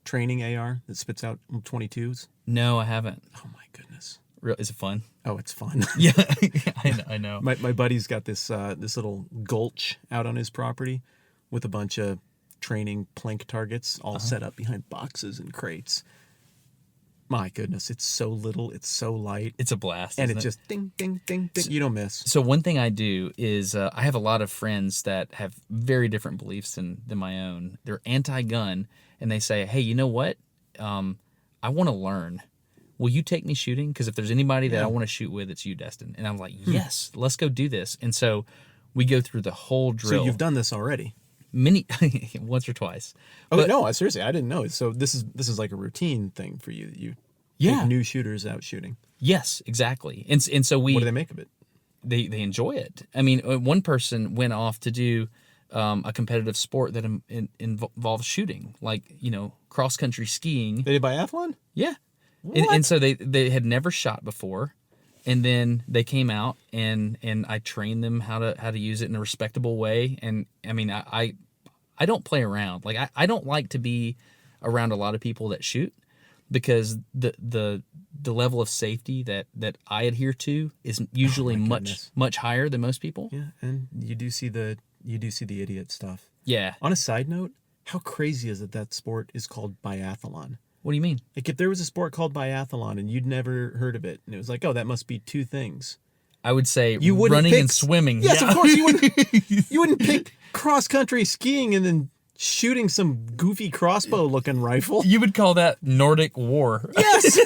training AR that spits out 22s? No, I haven't. Oh my goodness. Is it fun? Oh, it's fun. Yeah, I know. My buddy's got this little gulch out on his property with a bunch of training plink targets all set up behind boxes and crates. My goodness, it's so little, it's so light. It's a blast. And it just ding, ding, ding, ding. You don't miss. So one thing I do is I have a lot of friends that have very different beliefs than my own. They're anti-gun, and they say, hey, you know what? I want to learn. Will you take me shooting? Because if there's anybody that I want to shoot with, it's you, Destin. And I'm like, yes, let's go do this. And so we go through the whole drill. So you've done this already? Once or twice. Oh, but, no, seriously, I didn't know. So this is like a routine thing for you. You take new shooters out shooting. Yes, exactly. And so we... What do they make of it? They enjoy it. I mean, one person went off to do a competitive sport that involves shooting, like, cross-country skiing. They did biathlon? Yeah. And so they had never shot before, and then they came out and I trained them how to use it in a respectable way. And I mean, I don't play around. Like I don't like to be around a lot of people that shoot, because the level of safety that I adhere to is usually much higher than most people. Yeah, and you do see the idiot stuff. Yeah. On a side note, how crazy is it that sport is called biathlon? What do you mean? Like, if there was a sport called biathlon and you'd never heard of it, and it was like, oh, that must be two things. I would say running and swimming. Yes, yeah. Of course. You wouldn't pick cross-country skiing and then shooting some goofy crossbow-looking rifle. You would call that Nordic war. Yes!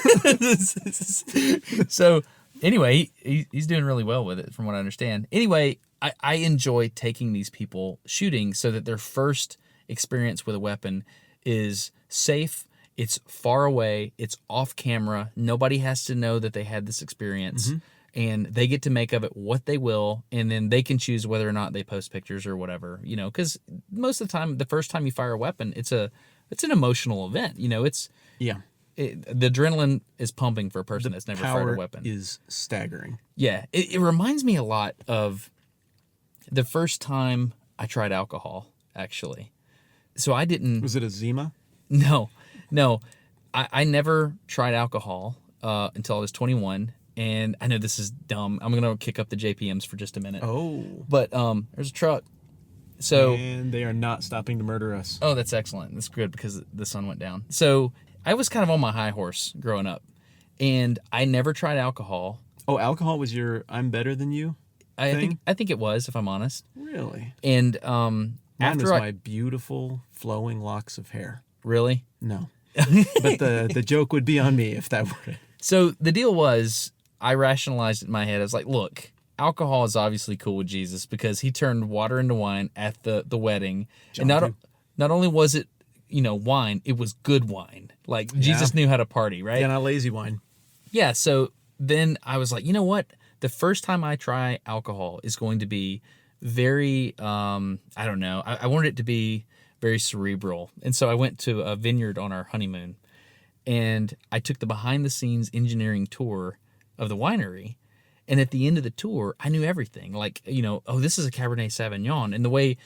So, anyway, he's doing really well with it, from what I understand. Anyway, I enjoy taking these people shooting so that their first experience with a weapon is safe. It's far away. It's off camera. Nobody has to know that they had this experience. Mm-hmm. And they get to make of it what they will. And then they can choose whether or not they post pictures or whatever. Because most of the time, the first time you fire a weapon, it's an emotional event. The adrenaline is pumping for a person that's never fired a weapon. The power is staggering. Yeah. It reminds me a lot of the first time I tried alcohol, actually. So I didn't... Was it a Zima? No. I never tried alcohol until I was 21, and I know this is dumb. I'm gonna kick up the JPMs for just a minute. Oh, but there's a truck. So and they are not stopping to murder us. Oh, that's excellent. That's good because the sun went down. So I was kind of on my high horse growing up, and I never tried alcohol. Oh, alcohol was your "I'm better than you" thing? I think it was, if I'm honest. Really? And mine was my beautiful flowing locks of hair. Really? No. But the joke would be on me if that were it. So the deal was, I rationalized it in my head. I was like, look, alcohol is obviously cool with Jesus because he turned water into wine at the wedding. John and not only was it, wine, it was good wine. Like, Jesus knew how to party, right? Yeah, not lazy wine. Yeah, so then I was like, you know what? The first time I try alcohol is going to be very, I don't know. I wanted it to be very cerebral. And so I went to a vineyard on our honeymoon, and I took the behind-the-scenes engineering tour of the winery. And at the end of the tour, I knew everything. Like, this is a Cabernet Sauvignon. And the way,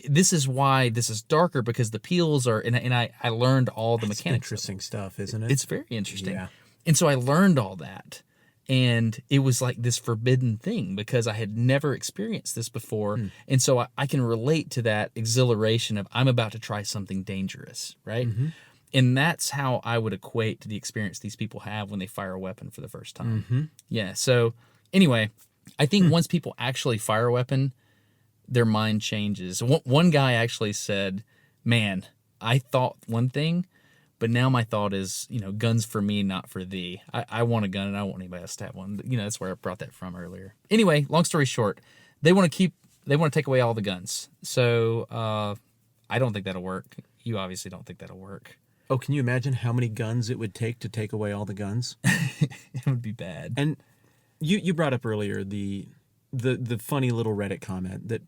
this is why this is darker, because the peels are, and I learned all the mechanics. Interesting stuff, isn't it? It's very interesting. Yeah. And so I learned all that. And it was like this forbidden thing because I had never experienced this before. And so I can relate to that exhilaration of I'm about to try something dangerous, right? Mm-hmm. And that's how I would equate to the experience these people have when they fire a weapon for the first time. Mm-hmm. Yeah. So anyway, I think once people actually fire a weapon, their mind changes. One guy actually said, man, I thought one thing, but now my thought is, guns for me, not for thee. I want a gun and I don't want anybody else to have one. That's where I brought that from earlier. Anyway, long story short, they want to take away all the guns. So I don't think that'll work. You obviously don't think that'll work. Oh, can you imagine how many guns it would take to take away all the guns? It would be bad. And you brought up earlier the the funny little Reddit comment that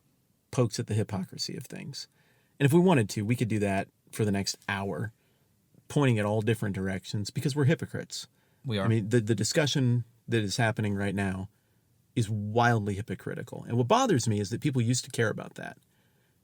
pokes at the hypocrisy of things. And if we wanted to, we could do that for the next hour, pointing at all different directions, because we're hypocrites. We are. I mean, the discussion that is happening right now is wildly hypocritical. And what bothers me is that people used to care about that.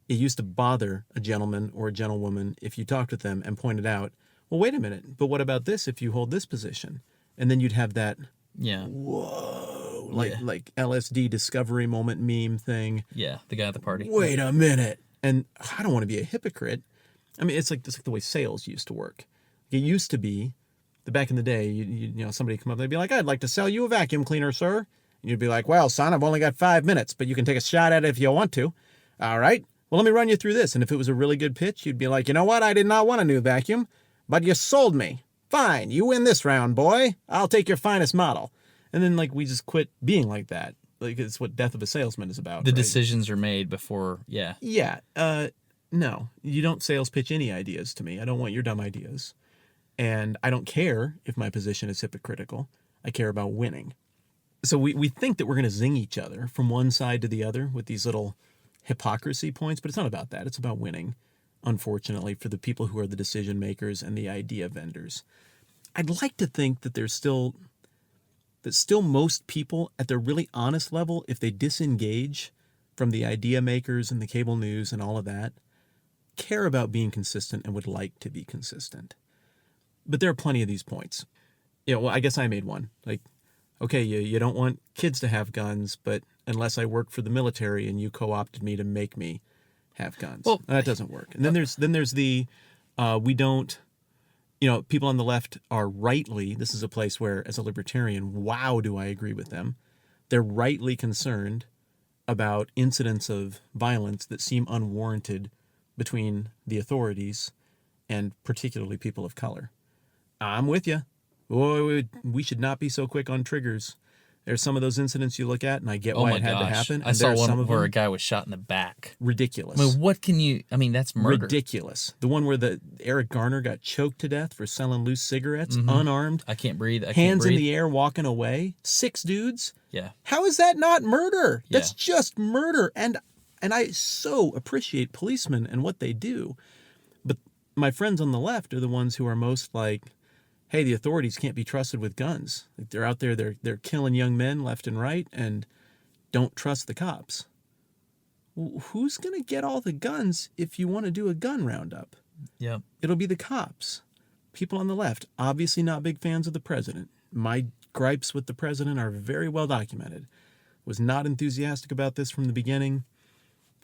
It used to bother a gentleman or a gentlewoman if you talked with them and pointed out, well, wait a minute, but what about this if you hold this position? And then you'd have that, whoa, like LSD discovery moment meme thing. Yeah, the guy at the party. Wait a minute. And I don't want to be a hypocrite. I mean, it's like the way sales used to work. It used to be, back in the day, you know, somebody come up and they'd be like, I'd like to sell you a vacuum cleaner, sir. And you'd be like, well, son, I've only got 5 minutes, but you can take a shot at it if you want to. All right. Well, let me run you through this. And if it was a really good pitch, you'd be like, you know what? I did not want a new vacuum, but you sold me. Fine. You win this round, boy. I'll take your finest model. And then, like, we just quit being like that. Like, it's what Death of a Salesman is about. The right? decisions are made before, Yeah. No, you don't sales pitch any ideas to me. I don't want your dumb ideas. And I don't care if my position is hypocritical. I care about winning. So we think that we're going to zing each other from one side to the other with these little hypocrisy points, but it's not about that. It's about winning, unfortunately, for the people who are the decision makers and the idea vendors. I'd like to think that still most people at their really honest level, if they disengage from the idea makers and the cable news and all of that, care about being consistent and would like to be consistent. But there are plenty of these points. Well, I guess I made one. Like, okay, you don't want kids to have guns, but unless I work for the military and you co-opted me to make me have guns. Well, that doesn't work. And then there's the we don't, people on the left are rightly, this is a place where as a libertarian, wow, do I agree with them. They're rightly concerned about incidents of violence that seem unwarranted between the authorities and particularly people of color. I'm with you. We should not be so quick on triggers. There's some of those incidents you look at, and I get why it had to happen. I saw one where a guy was shot in the back. Ridiculous. I mean, that's murder. Ridiculous. The one where Eric Garner got choked to death for selling loose cigarettes, unarmed. I can't breathe. Hands in the air, walking away. 6 dudes. Yeah. How is that not murder? Yeah. That's just murder. And I so appreciate policemen and what they do. But my friends on the left are the ones who are most like, hey, the authorities can't be trusted with guns. Like, they're out there, they're killing young men left and right, and don't trust the cops. Well, who's going to get all the guns if you want to do a gun roundup? Yeah. It'll be the cops. People on the left, obviously not big fans of the president. My gripes with the president are very well documented. Was not enthusiastic about this from the beginning.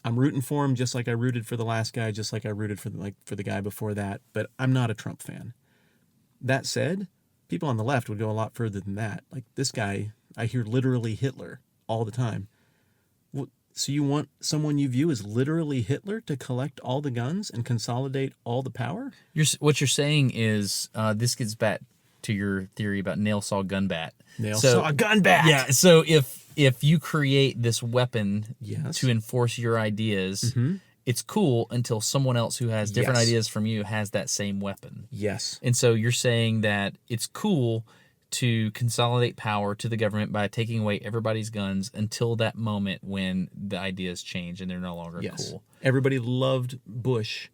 I'm rooting for him just like I rooted for the last guy, just like I rooted for the guy before that, but I'm not a Trump fan. That said, people on the left would go a lot further than that. Like, this guy, I hear literally Hitler all the time. Well, so you want someone you view as literally Hitler to collect all the guns and consolidate all the power? What you're saying is, this gets back to your theory about nail saw gun bat. Nail saw gun bat! Yeah, so if you create this weapon Yes. to enforce your ideas, it's cool until someone else who has different ideas from you has that same weapon. Yes. And so you're saying that it's cool to consolidate power to the government by taking away everybody's guns until that moment when the ideas change and they're no longer cool. Everybody loved Bush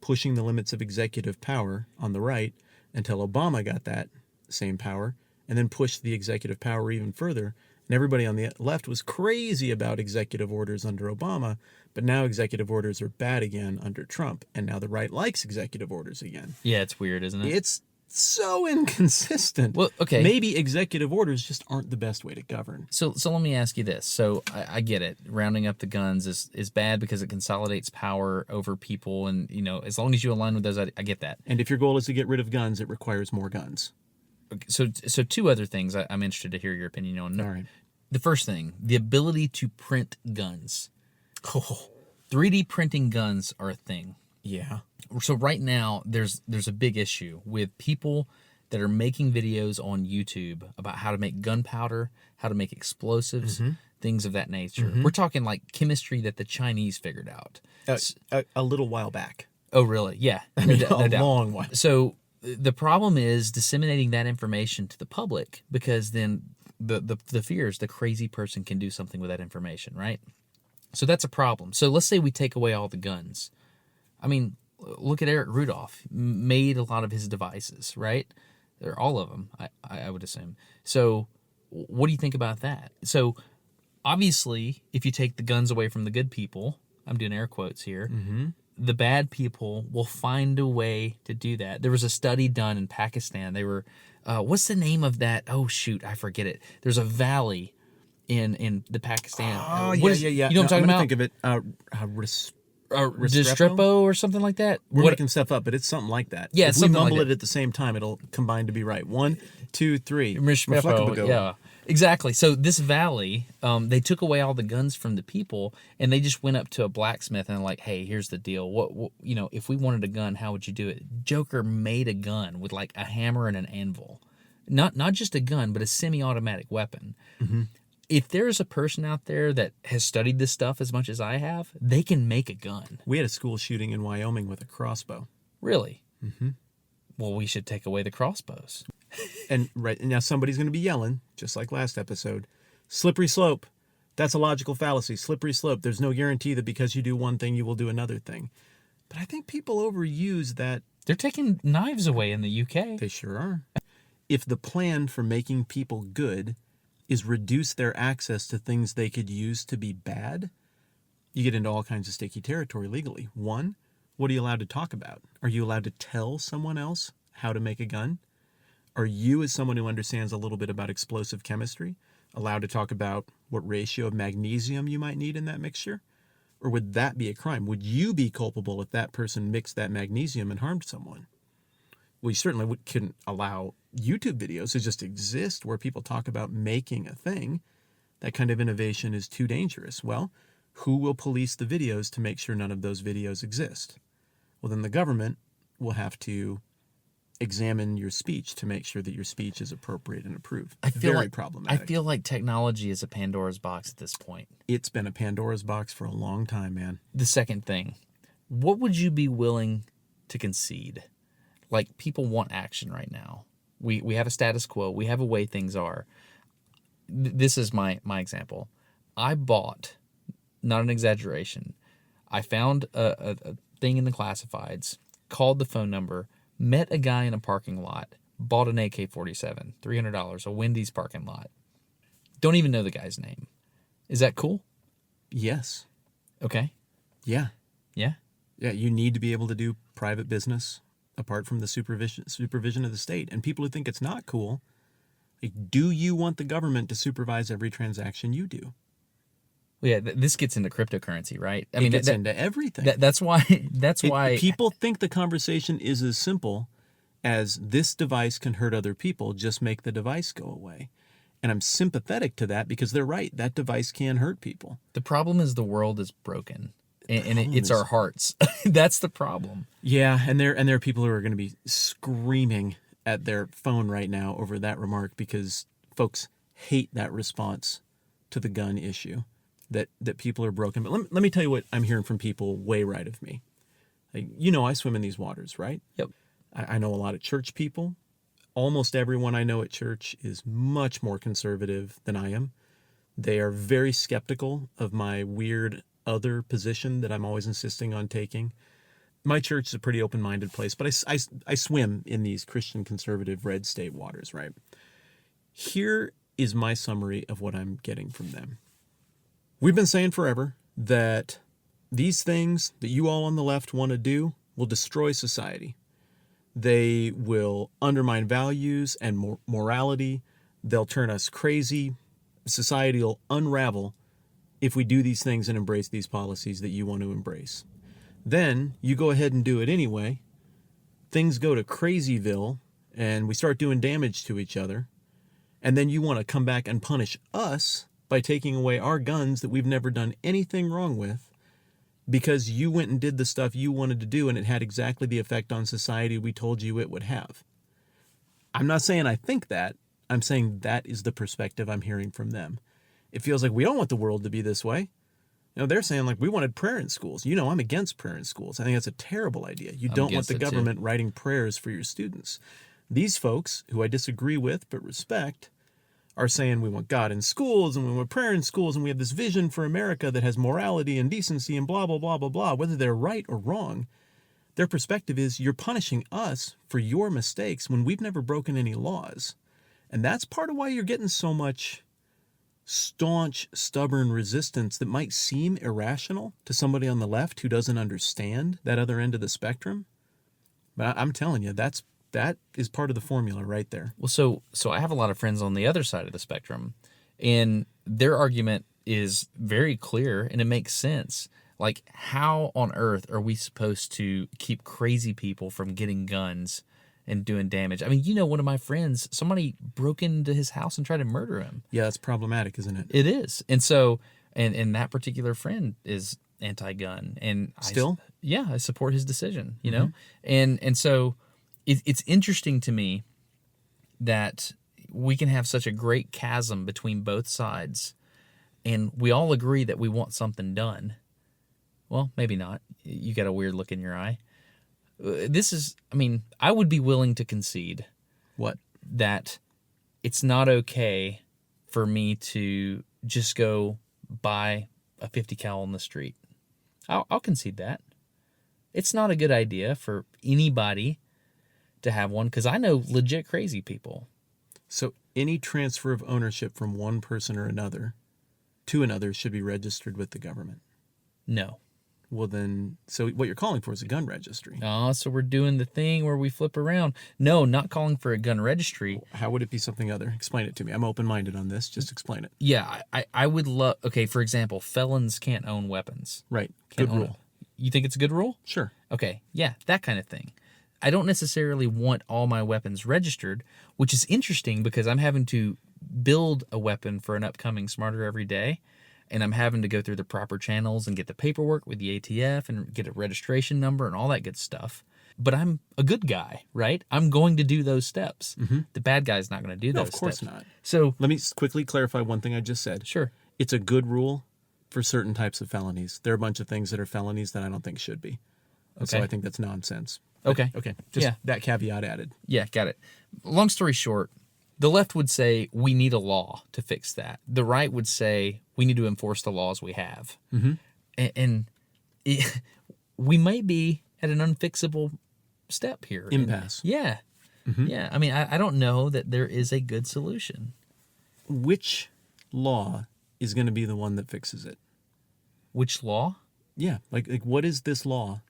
pushing the limits of executive power on the right until Obama got that same power and then pushed the executive power even further. And everybody on the left was crazy about executive orders under Obama, but now executive orders are bad again under Trump, and now the right likes executive orders again. Yeah, it's weird, isn't it? It's so inconsistent. Well, okay. Maybe executive orders just aren't the best way to govern. So let me ask you this. So I get it. Rounding up the guns is bad because it consolidates power over people, and as long as you align with those, I get that. And if your goal is to get rid of guns, it requires more guns. So 2 other things I'm interested to hear your opinion on. All right. The first thing, the ability to print guns. 3D printing guns are a thing. Yeah. So right now, there's a big issue with people that are making videos on YouTube about how to make gunpowder, how to make explosives, things of that nature. We're talking like chemistry that the Chinese figured out. A little while back. Oh, really? Yeah. No doubt. Long while. So the problem is disseminating that information to the public, because then the fear is the crazy person can do something with that information, right? So that's a problem. So let's say we take away all the guns. I mean, look at Eric Rudolph. Made a lot of his devices, right? They're all of them, I would assume. So what do you think about that? So obviously, if you take the guns away from the good people, I'm doing air quotes here, the bad people will find a way to do that. There was a study done in Pakistan. They were, what's the name of that? Oh, shoot, I forget it. There's a valley in the Pakistan. Oh, yeah. You know what I'm talking about? Think of it. Restrepo or something like that. We're making stuff up, but it's something like that. Yeah, if we mumble it at the same time, it'll combine to be right. 1, 2, 3. Restrepo, yeah. Exactly. So this valley, they took away all the guns from the people, and they just went up to a blacksmith and like, hey, here's the deal. What if we wanted a gun, how would you do it? Joker made a gun with like a hammer and an anvil, not just a gun, but a semi-automatic weapon. If there's a person out there that has studied this stuff as much as I have, they can make a gun. We had a school shooting in Wyoming with a crossbow. Really? Well, we should take away the crossbows. And right now somebody's going to be yelling, just like last episode, slippery slope. That's a logical fallacy. Slippery slope. There's no guarantee that because you do one thing, you will do another thing. But I think people overuse that. They're taking knives away in the UK. They sure are. If the plan for making people good is reduce their access to things they could use to be bad, you get into all kinds of sticky territory legally. 1, what are you allowed to talk about? Are you allowed to tell someone else how to make a gun? Are you, as someone who understands a little bit about explosive chemistry, allowed to talk about what ratio of magnesium you might need in that mixture? Or would that be a crime? Would you be culpable if that person mixed that magnesium and harmed someone? Well, you certainly couldn't allow YouTube videos to just exist where people talk about making a thing. That kind of innovation is too dangerous. Well, who will police the videos to make sure none of those videos exist? Well, then the government will have to examine your speech to make sure that your speech is appropriate and approved. Very problematic. I feel like technology is a Pandora's box at this point. It's been a Pandora's box for a long time, man. The second thing, what would you be willing to concede? Like, people want action right now. We have a status quo. We have a way things are. This is my example. I bought, not an exaggeration, I found a thing in the classifieds, called the phone number, met a guy in a parking lot, bought an AK-47, $300, a Wendy's parking lot. Don't even know the guy's name. Is that cool? Yes. Okay. Yeah. Yeah? Yeah, you need to be able to do private business apart from the supervision of the state. And people who think it's not cool, like, do you want the government to supervise every transaction you do? Well, yeah, this gets into cryptocurrency, right? It gets into everything. That's why people think the conversation is as simple as this device can hurt other people, just make the device go away. And I'm sympathetic to that because they're right. That device can hurt people. The problem is the world is broken. And it's our hearts. That's the problem. Yeah, and there are people who are going to be screaming at their phone right now over that remark because folks hate that response to the gun issue, that people are broken. But let me tell you what I'm hearing from people way right of me. Like, I swim in these waters, right? Yep. I know a lot of church people. Almost everyone I know at church is much more conservative than I am. They are very skeptical of my weird other position that I'm always insisting on taking. My church is a pretty open-minded place, but I swim in these Christian conservative red state waters, right? Here is my summary of what I'm getting from them. We've been saying forever that these things that you all on the left want to do will destroy society. They will undermine values and morality. They'll turn us crazy. Society will unravel if we do these things and embrace these policies that you want to embrace. Then you go ahead and do it anyway. Things go to crazyville and we start doing damage to each other. And then you want to come back and punish us by taking away our guns that we've never done anything wrong with because you went and did the stuff you wanted to do and it had exactly the effect on society we told you it would have. I'm not saying I think that. I'm saying that is the perspective I'm hearing from them. It feels like we don't want the world to be this way. They're saying like we wanted prayer in schools. I'm against prayer in schools. I think that's a terrible idea. You don't want the government writing prayers for your students. These folks, who I disagree with but respect, are saying we want God in schools and we want prayer in schools and we have this vision for America that has morality and decency and blah, blah, blah, blah, blah, whether they're right or wrong, their perspective is you're punishing us for your mistakes when we've never broken any laws. And that's part of why you're getting so much staunch, stubborn resistance that might seem irrational to somebody on the left who doesn't understand that other end of the spectrum. But I'm telling you, that is part of the formula right there. Well, so I have a lot of friends on the other side of the spectrum, and their argument is very clear and it makes sense. Like, how on earth are we supposed to keep crazy people from getting guns and doing damage? I mean, one of my friends, somebody broke into his house and tried to murder him. Yeah, that's problematic, isn't it? It is. And so, and that particular friend is anti-gun. And Still? I support his decision, you know? And so it's interesting to me that we can have such a great chasm between both sides, and we all agree that we want something done. Well, maybe not. You got a weird look in your eye. I would be willing to concede. What? That it's not okay for me to just go buy a 50 cal on the street. I'll concede that. It's not a good idea for anybody to have one, because I know legit crazy people. So any transfer of ownership from one person or another to another should be registered with the government? No. Well, then, so what you're calling for is a gun registry. Oh, so we're doing the thing where we flip around. No, not calling for a gun registry. How would it be something other? Explain it to me. I'm open-minded on this. Just explain it. Yeah, I would love... Okay, for example, felons can't own weapons. Right. Can't Good own rule. You think it's a good rule? Sure. Okay, yeah, that kind of thing. I don't necessarily want all my weapons registered, which is interesting because I'm having to build a weapon for an upcoming Smarter Every Day, and I'm having to go through the proper channels and get the paperwork with the ATF and get a registration number and all that good stuff. But I'm a good guy, right? I'm going to do those steps. The bad guy's not going to do those steps. No, of course not. So let me quickly clarify one thing I just said. Sure. It's a good rule for certain types of felonies. There are a bunch of things that are felonies that I don't think should be. Okay. So I think that's nonsense. Okay. Just that caveat added. Yeah, got it. Long story short, the left would say we need a law to fix that. The right would say we need to enforce the laws we have. And we may be at an unfixable step here. Impasse. Yeah. Yeah. I mean, I don't know that there is a good solution. Which law is going to be the one that fixes it? Which law? Yeah. Like what is this law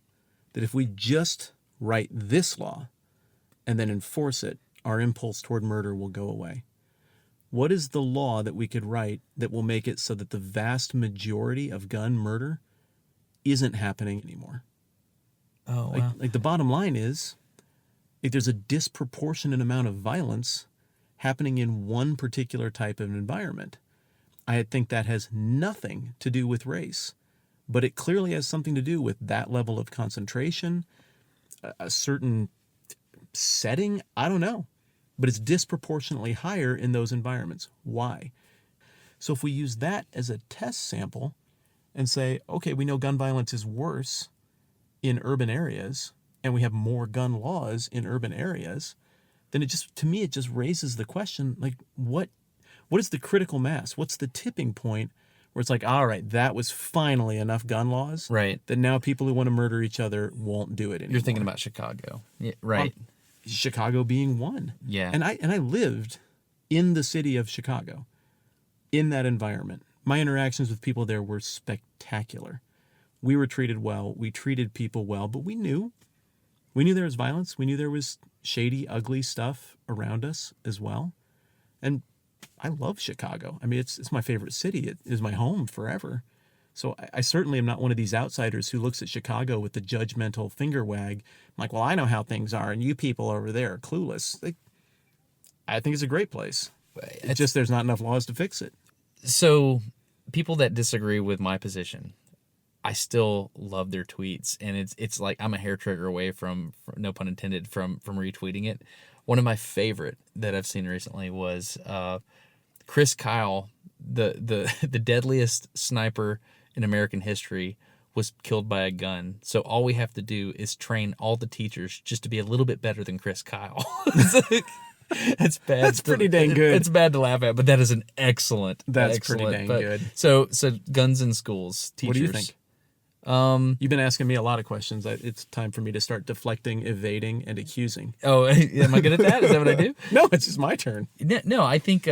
that if we just write this law and then enforce it, our impulse toward murder will go away? What is the law that we could write that will make it so that the vast majority of gun murder isn't happening anymore? Oh, wow. Like the bottom line is, if there's a disproportionate amount of violence happening in one particular type of environment, I think that has nothing to do with race, but it clearly has something to do with that level of concentration, a certain setting. I don't know. But it's disproportionately higher in those environments. Why? So if we use that as a test sample and say, okay, we know gun violence is worse in urban areas and we have more gun laws in urban areas, then it just raises the question, like, what is the critical mass? What's the tipping point where it's like, all right, that was finally enough gun laws, right, that now people who want to murder each other won't do it anymore? You're thinking about Chicago. Yeah, right. Chicago being one. Yeah. And I lived in the city of Chicago, in that environment. My interactions with people there were spectacular. We were treated well. We treated people well, but we knew there was violence. We knew there was shady, ugly stuff around us as well. And I love Chicago. I mean, it's my favorite city. It is my home forever. So I certainly am not one of these outsiders who looks at Chicago with the judgmental finger wag. I'm like, well, I know how things are, and you people over there are clueless. I think it's a great place. It's just there's not enough laws to fix it. So people that disagree with my position, I still love their tweets, and it's like I'm a hair trigger away from no pun intended, from retweeting it. One of my favorite that I've seen recently was Chris Kyle, the deadliest sniper in American history, was killed by a gun. So all we have to do is train all the teachers just to be a little bit better than Chris Kyle. That's bad. That's pretty dang good. It's bad to laugh at, but that is an excellent. That's excellent, pretty dang good. So guns in schools, teachers. What do you think? You've been asking me a lot of questions. It's time for me to start deflecting, evading, and accusing. Oh, am I good at that? Is that what I do? No, it's just my turn. No, I think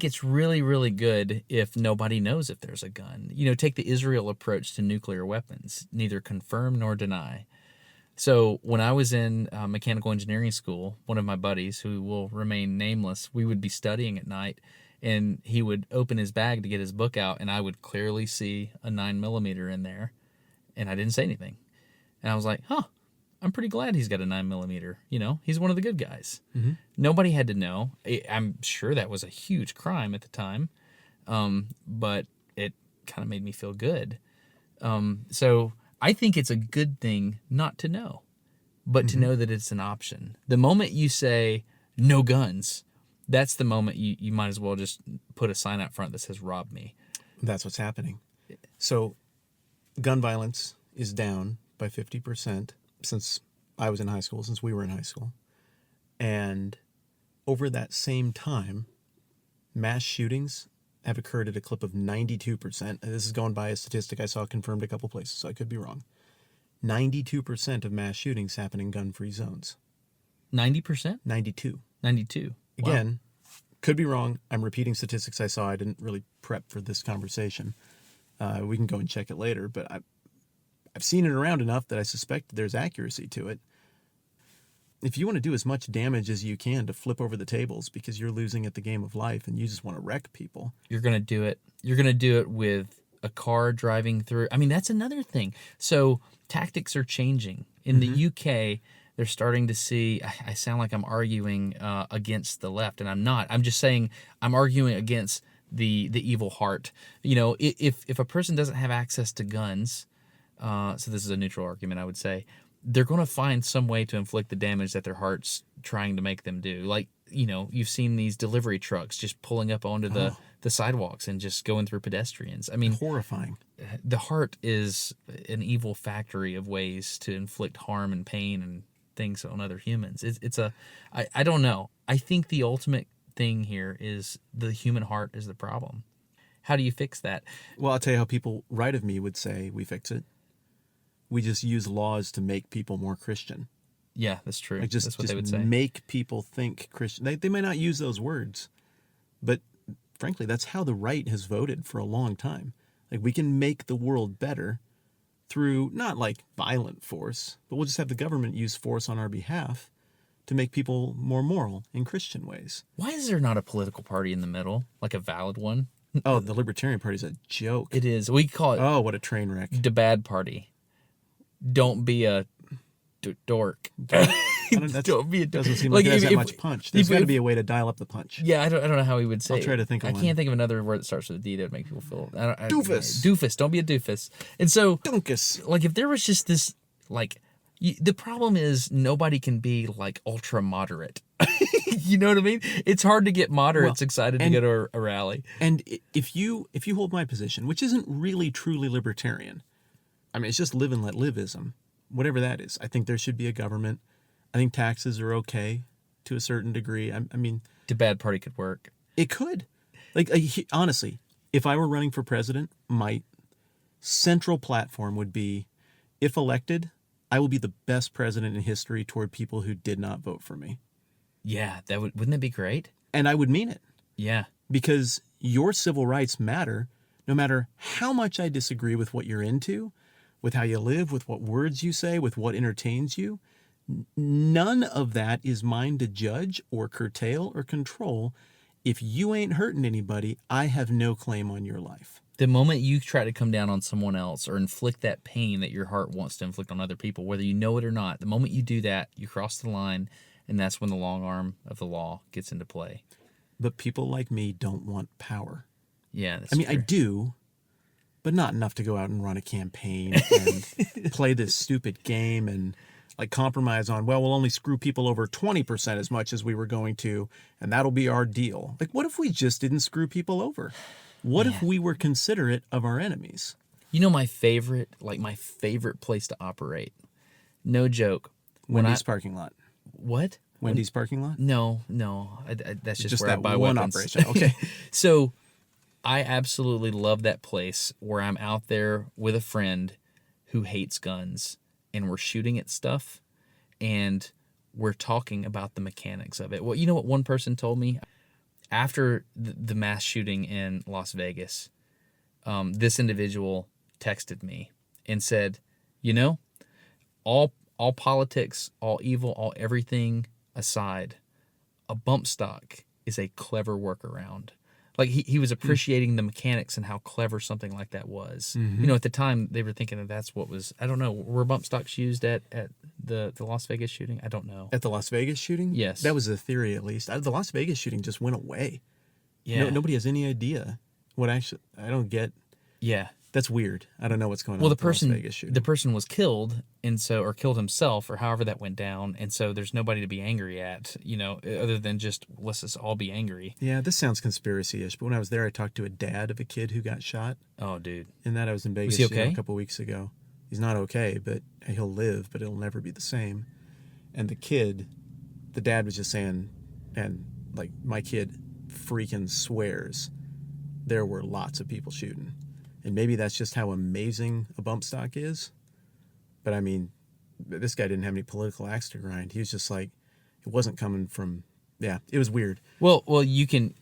it's really, really good if nobody knows if there's a gun. Take the Israel approach to nuclear weapons: neither confirm nor deny. So when I was in mechanical engineering school, one of my buddies, who will remain nameless, we would be studying at night, and he would open his bag to get his book out, and I would clearly see a 9mm in there, and I didn't say anything. And I was like, huh, I'm pretty glad he's got a 9mm. He's one of the good guys. Mm-hmm. Nobody had to know. I'm sure that was a huge crime at the time, but it kind of made me feel good. So I think it's a good thing not to know, but to know that it's an option. The moment you say no guns, that's the moment you might as well just put a sign out front that says rob me. That's what's happening. So gun violence is down by 50% since I was in high school, since we were in high school. And over that same time, mass shootings have occurred at a clip of 92%. And this is going by a statistic I saw confirmed a couple places, so I could be wrong. 92% of mass shootings happen in gun-free zones. 90%? 92. 92. Again, could be wrong. I'm repeating statistics I saw. I didn't really prep for this conversation. We can go and check it later, but I've seen it around enough that I suspect there's accuracy to it. If you want to do as much damage as you can to flip over the tables because you're losing at the game of life and you just want to wreck people, you're going to do it. You're going to do it with a car driving through. I mean, that's another thing. So tactics are changing. In the UK, they're starting to see, I sound like I'm arguing against the left, and I'm not. I'm just saying I'm arguing against the evil heart. If a person doesn't have access to guns, so this is a neutral argument, I would say, they're going to find some way to inflict the damage that their heart's trying to make them do. Like, you've seen these delivery trucks just pulling up onto the sidewalks and just going through pedestrians. I mean, horrifying. The heart is an evil factory of ways to inflict harm and pain and things on other humans. I don't know. I think the ultimate thing here is the human heart is the problem. How do you fix that? Well, I'll tell you how people right of me would say we fix it. We just use laws to make people more Christian. Yeah, that's true. Like that's what they would say. Make people think Christian. They may not use those words, but frankly, that's how the right has voted for a long time. Like, we can make the world better through not like violent force, but we'll just have the government use force on our behalf to make people more moral in Christian ways. Why is there not a political party in the middle, like a valid one? Oh, the Libertarian Party's a joke. It is. We call it. Oh, what a train wreck. The bad party. Don't be a dork. Don't be a dork. Doesn't seem like it has that much punch. There's got to be a way to dial up the punch. Yeah, I don't know how he would say. I'll try to think of one. I can't think of another word that starts with a D that would make people feel. Doofus. Doofus. Don't be a doofus. And so, Dunkus. Like, if there was just this, like, the problem is nobody can be like ultra moderate. You know what I mean? It's hard to get moderates excited to go to a rally. And if you hold my position, which isn't really truly libertarian, I mean, it's just live and let liveism, whatever that is. I think there should be a government. I think taxes are okay to a certain degree. I mean, the bad party could work. It could. Like, honestly, if I were running for president, my central platform would be, if elected, I will be the best president in history toward people who did not vote for me. Yeah, wouldn't that be great? And I would mean it. Yeah. Because your civil rights matter no matter how much I disagree with what you're into, with how you live, with what words you say, with what entertains you. None of that is mine to judge or curtail or control. If you ain't hurting anybody, I have no claim on your life. The moment you try to come down on someone else or inflict that pain that your heart wants to inflict on other people, whether you know it or not, the moment you do that, you cross the line, and that's when the long arm of the law gets into play. But people like me don't want power. Yeah, that's true. I true. do, but not enough to go out and run a campaign and play this stupid game and like compromise on, well, we'll only screw people over 20% as much as we were going to, and that'll be our deal. Like, what if we just didn't screw people over? What if we were considerate of our enemies? You know, my favorite place to operate, no joke. Wendy's parking lot. What? Wendy's parking lot? No, that's just where I that buy one weapons. operation. Okay. So I absolutely love that place where I'm out there with a friend who hates guns, and we're shooting at stuff, and we're talking about the mechanics of it. Well, you know what one person told me? After the mass shooting in Las Vegas, this individual texted me and said, you know, all politics, all evil, all everything aside, a bump stock is a clever workaround. Like he was appreciating the mechanics and how clever something like that was. You know, at the time they were thinking that that's what was, I don't know, were bump stocks used at the Las Vegas shooting? I don't know. At the Las Vegas shooting? Yes. That was the theory, at least. The Las Vegas shooting just went away. Yeah. Nobody has any idea what actually, I don't get. Yeah. That's weird. I don't know what's going on Well, with the Las Vegas shooting. the person was killed, and so, or killed himself, or however that went down, and so there's nobody to be angry at, you know, other than just let's us all be angry. Yeah, this sounds conspiracy-ish, but when I was there, I talked to a dad of a kid who got shot. Oh, dude. And that I was in Vegas he okay? A couple weeks ago. He's not okay, but he'll live, but it'll never be the same. And the dad was just saying, and like my kid freaking swears there were lots of people shooting. And maybe that's just how amazing a bump stock is. But I mean, this guy didn't have any political axe to grind. He was just like, it wasn't coming from, it was weird. Well, you can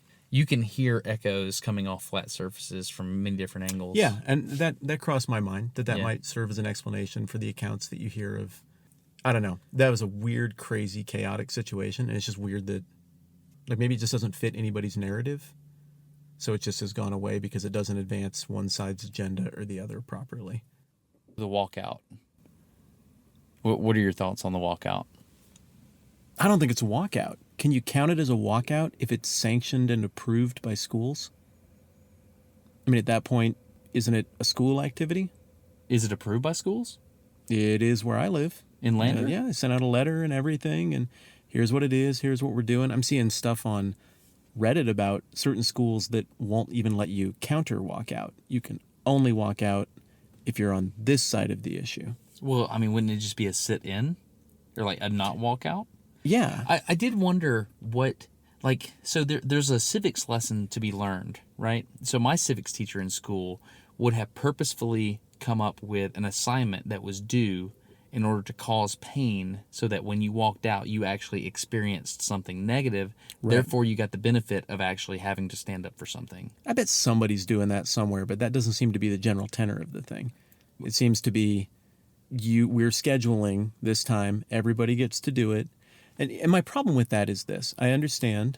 hear echoes coming off flat surfaces from many different angles. Yeah, and that crossed my mind, that Yeah. might serve as an explanation for the accounts that you hear of. I don't know. That was a weird, crazy, chaotic situation. And it's just weird that, like, maybe it just doesn't fit anybody's narrative. So it just has gone away because it doesn't advance one side's agenda or the other properly. The walkout. What are your thoughts on the walkout? I don't think it's a walkout. Can you count it as a walkout if it's sanctioned and approved by schools? I mean, at that point, isn't it a school activity? Is it approved by schools? It is where I live. In Lander? Yeah, they sent out a letter and everything, and here's what it is, here's what we're doing. I'm seeing stuff on Reddit about certain schools that won't even let you counter walkout. You can only walk out if you're on this side of the issue. Well, I mean, wouldn't it just be a sit-in? Or like a not walkout? Yeah. I did wonder what, like, so there's a civics lesson to be learned, right? So my civics teacher in school would have purposefully come up with an assignment that was due in order to cause pain so that when you walked out, you actually experienced something negative. Right. Therefore, you got the benefit of actually having to stand up for something. I bet somebody's doing that somewhere, but that doesn't seem to be the general tenor of the thing. It seems to be we're scheduling this time, everybody gets to do it. And my problem with that is this. I understand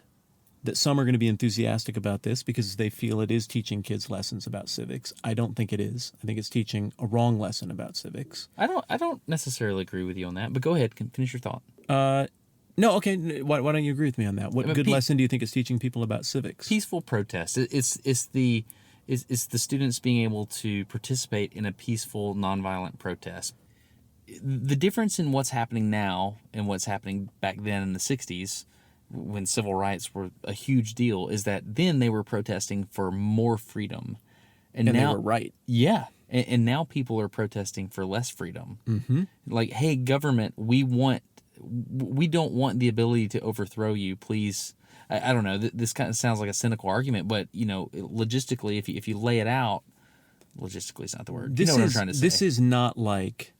that some are going to be enthusiastic about this because they feel it is teaching kids lessons about civics. I don't think it is. I think it's teaching a wrong lesson about civics. I don't necessarily agree with you on that, but go ahead, finish your thought. No, okay. Why don't you agree with me on that? What good lesson do you think it's teaching people about civics? Peaceful protest. It's the students being able to participate in a peaceful, nonviolent protest. The difference in what's happening now and what's happening back then in the 60s, when civil rights were a huge deal, is that then they were protesting for more freedom. And now, they were right. Yeah. And now people are protesting for less freedom. Mm-hmm. Like, hey, government, we don't want the ability to overthrow you. Please. I don't know. This kind of sounds like a cynical argument, but, you know, logistically, if you lay it out, logistically is not the word. You know what I'm trying to say. This is not like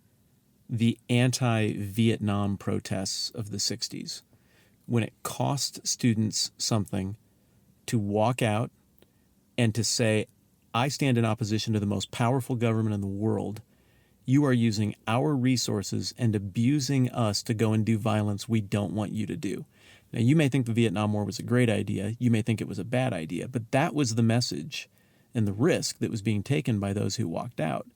the anti-Vietnam protests of the 60s, when it cost students something to walk out and to say, I stand in opposition to the most powerful government in the world. You are using our resources and abusing us to go and do violence we don't want you to do. Now, you may think the Vietnam War was a great idea. You may think it was a bad idea. But that was the message and the risk that was being taken by those who walked out.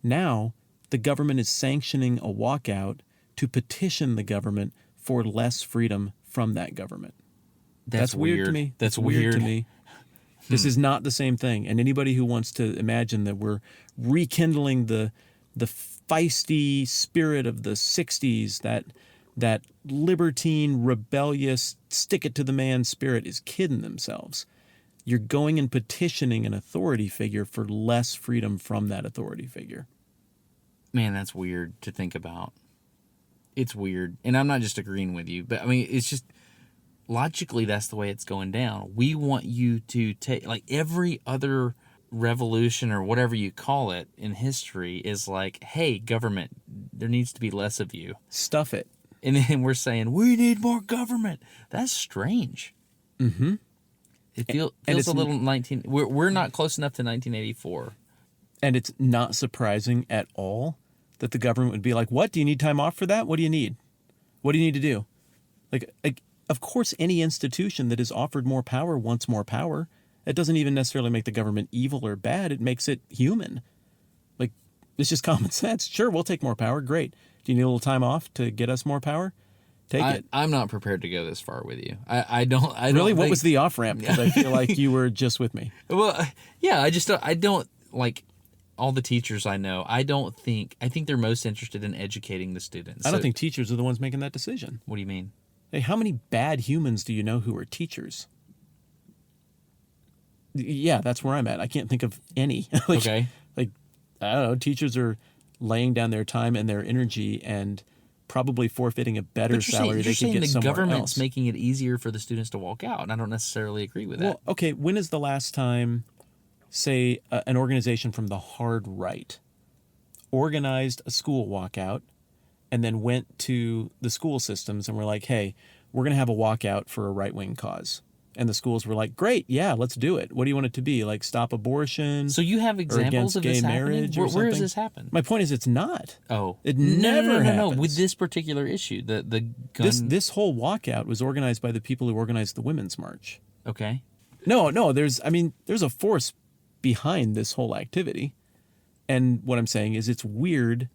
Now, the government is sanctioning a walkout to petition the government for less freedom from that government. That's weird to me. That's weird to me. This is not the same thing. And anybody who wants to imagine that we're rekindling the feisty spirit of the 60s, that libertine, rebellious, stick-it-to-the-man spirit is kidding themselves. You're going and petitioning an authority figure for less freedom from that authority figure. Man, that's weird to think about. It's weird. And I'm not just agreeing with you, but I mean, it's just logically that's the way it's going down. We want you to take, like, every other revolution or whatever you call it in history is like, hey, government, there needs to be less of you. Stuff it. And then we're saying, we need more government. That's strange. Mm-hmm. It feels a little we're not close enough to 1984. And it's not surprising at all that the government would be like, what? Do you need time off for that? What do you need? What do you need to do? Like, of course, any institution that is offered more power wants more power. It doesn't even necessarily make the government evil or bad. It makes it human. Like, it's just common sense. Sure, we'll take more power. Great. Do you need a little time off to get us more power? Take it. I'm not prepared to go this far with you. I don't really? What was the off-ramp? Because I feel like you were just with me. Well, yeah, I don't like all the teachers I know. I think they're most interested in educating the students. I don't think teachers are the ones making that decision. What do you mean? Hey, how many bad humans do you know who are teachers? Yeah, that's where I'm at. I can't think of any. Okay. Like, I don't know, teachers are laying down their time and their energy and probably forfeiting a better salary they could get somewhere else. The government's making it easier for the students to walk out, and I don't necessarily agree with that. Well, okay, when is the last time, say, an organization from the hard right organized a school walkout and then went to the school systems and were like, hey, we're going to have a walkout for a right-wing cause? And the schools were like, great, yeah, let's do it. What do you want it to be? Like, stop abortion? So you have examples of this happening? Where has this happened? My point is it's not. Oh. It never happens. No. With this particular issue, the gun... This whole walkout was organized by the people who organized the Women's March. Okay. No, there's a force behind this whole activity. And what I'm saying is it's weird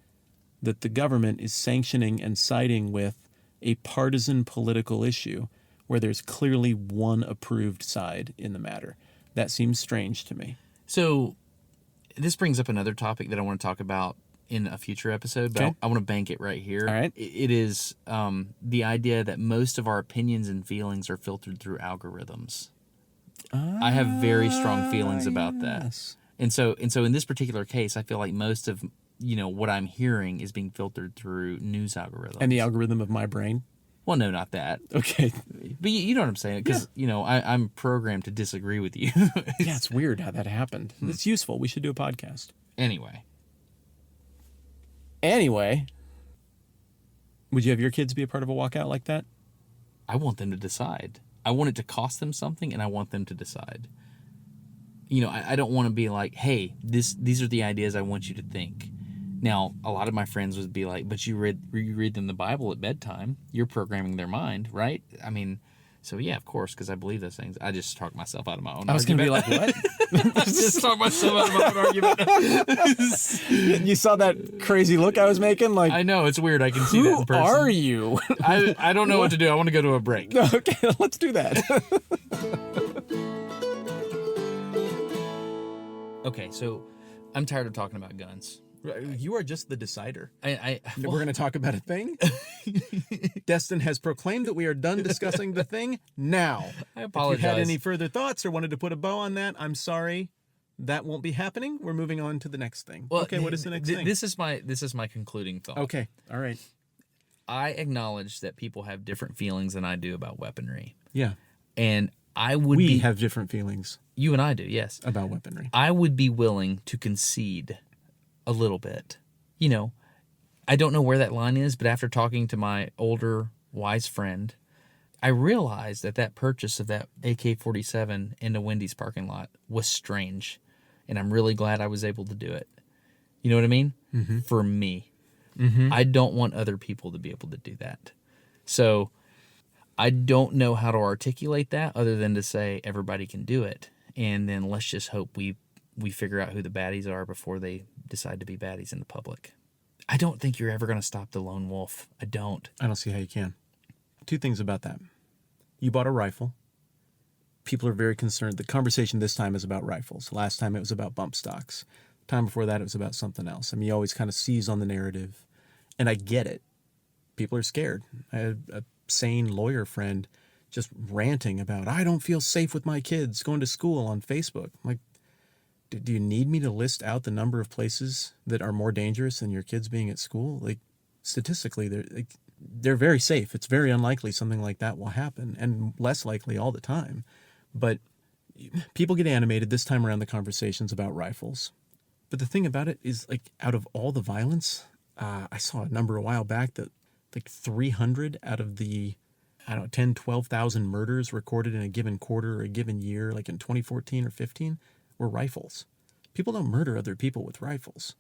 that the government is sanctioning and siding with a partisan political issue where there's clearly one approved side in the matter. That seems strange to me. So this brings up another topic that I want to talk about in a future episode, but okay. I want to bank it right here. All right. It is the idea that most of our opinions and feelings are filtered through algorithms. I have very strong feelings about that. And so in this particular case, I feel like most of what I'm hearing is being filtered through news algorithms. And the algorithm of my brain? Well, no, not that. Okay. But you know what I'm saying? Because, I'm programmed to disagree with you. Yeah, it's weird how that happened. It's useful. We should do a podcast. Anyway. Would you have your kids be a part of a walkout like that? I want them to decide. I want it to cost them something, and I want them to decide. I don't want to be like, hey, these are the ideas I want you to think. Now, a lot of my friends would be like, but you read them the Bible at bedtime. You're programming their mind, right? I mean, so yeah, of course, because I believe those things. I just talk myself out of my own I was going to be like, what? I just talk myself out of my own argument. You saw that crazy look I was making? Like, I know, it's weird. I can see that in person. Who are you? I don't know what to do. I want to go to a break. Okay, let's do that. Okay, so I'm tired of talking about guns. You are just the decider. We're going to talk about a thing. Destin has proclaimed that we are done discussing the thing now. I apologize. If you had any further thoughts or wanted to put a bow on that, I'm sorry. That won't be happening. We're moving on to the next thing. Well, okay, what is the next thing? This is my concluding thought. Okay, all right. I acknowledge that people have different feelings than I do about weaponry. Yeah. And we have different feelings. You and I do, yes. About weaponry. I would be willing to concede a little bit. I don't know where that line is, but after talking to my older, wise friend, I realized that purchase of that AK-47 in the Wendy's parking lot was strange, and I'm really glad I was able to do it. You know what I mean? Mm-hmm. For me. Mm-hmm. I don't want other people to be able to do that. So I don't know how to articulate that other than to say everybody can do it, and then let's just hope we figure out who the baddies are before they decide to be baddies in the public. I don't think you're ever going to stop the lone wolf. I don't see how you can. Two things about that. You bought a rifle. People are very concerned. The conversation this time is about rifles. Last time it was about bump stocks. Time before that it was about something else. I mean, you always kind of seize on the narrative. And I get it. People are scared. I had a sane lawyer friend just ranting about, I don't feel safe with my kids going to school on Facebook. I'm like, do you need me to list out the number of places that are more dangerous than your kids being at school? Like, statistically, they're very safe. It's very unlikely something like that will happen, and less likely all the time. But people get animated. This time around, the conversation's about rifles. But the thing about it is, like, out of all the violence, I saw a number a while back that like 300 out of the, I don't know, 10, 12,000 murders recorded in a given quarter or a given year, like in 2014 or 15, were rifles. People don't murder other people with rifles.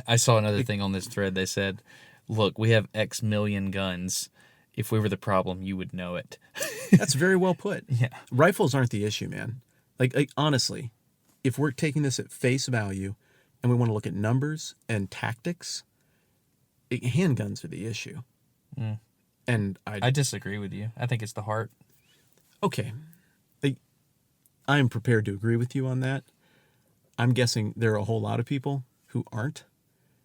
I saw another thing on this thread. They said, look, we have X million guns. If we were the problem, you would know it. That's very well put. Yeah. Rifles aren't the issue, man. Like honestly, if we're taking this at face value and we want to look at numbers and tactics, handguns are the issue. Mm. And I disagree with you. I think it's the heart. Okay. I'm prepared to agree with you on that. I'm guessing there are a whole lot of people who aren't,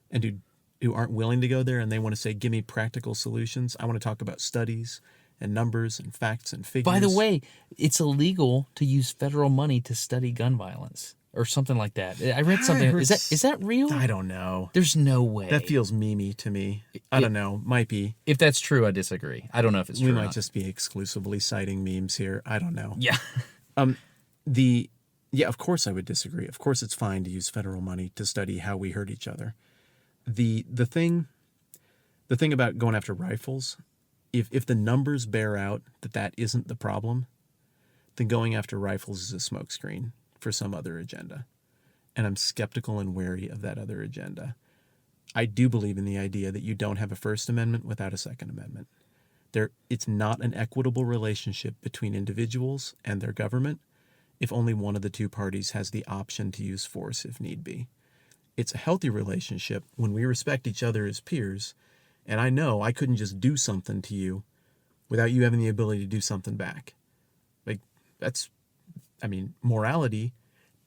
and who aren't willing to go there, and they want to say, give me practical solutions. I want to talk about studies and numbers and facts and figures. By the way, it's illegal to use federal money to study gun violence or something like that. I read something. Is that real? I don't know. There's no way. That feels memey to me. I don't know. Might be. If that's true, I disagree. I don't know if it's true. We or might not. just be exclusively citing memes here. I don't know. Yeah. Yeah, of course I would disagree. Of course it's fine to use federal money to study how we hurt each other. The thing about going after rifles, if the numbers bear out that isn't the problem, then going after rifles is a smokescreen for some other agenda. And I'm skeptical and wary of that other agenda. I do believe in the idea that you don't have a First Amendment without a Second Amendment. It's not an equitable relationship between individuals and their government if only one of the two parties has the option to use force if need be. It's a healthy relationship when we respect each other as peers, and I know I couldn't just do something to you without you having the ability to do something back. Like, morality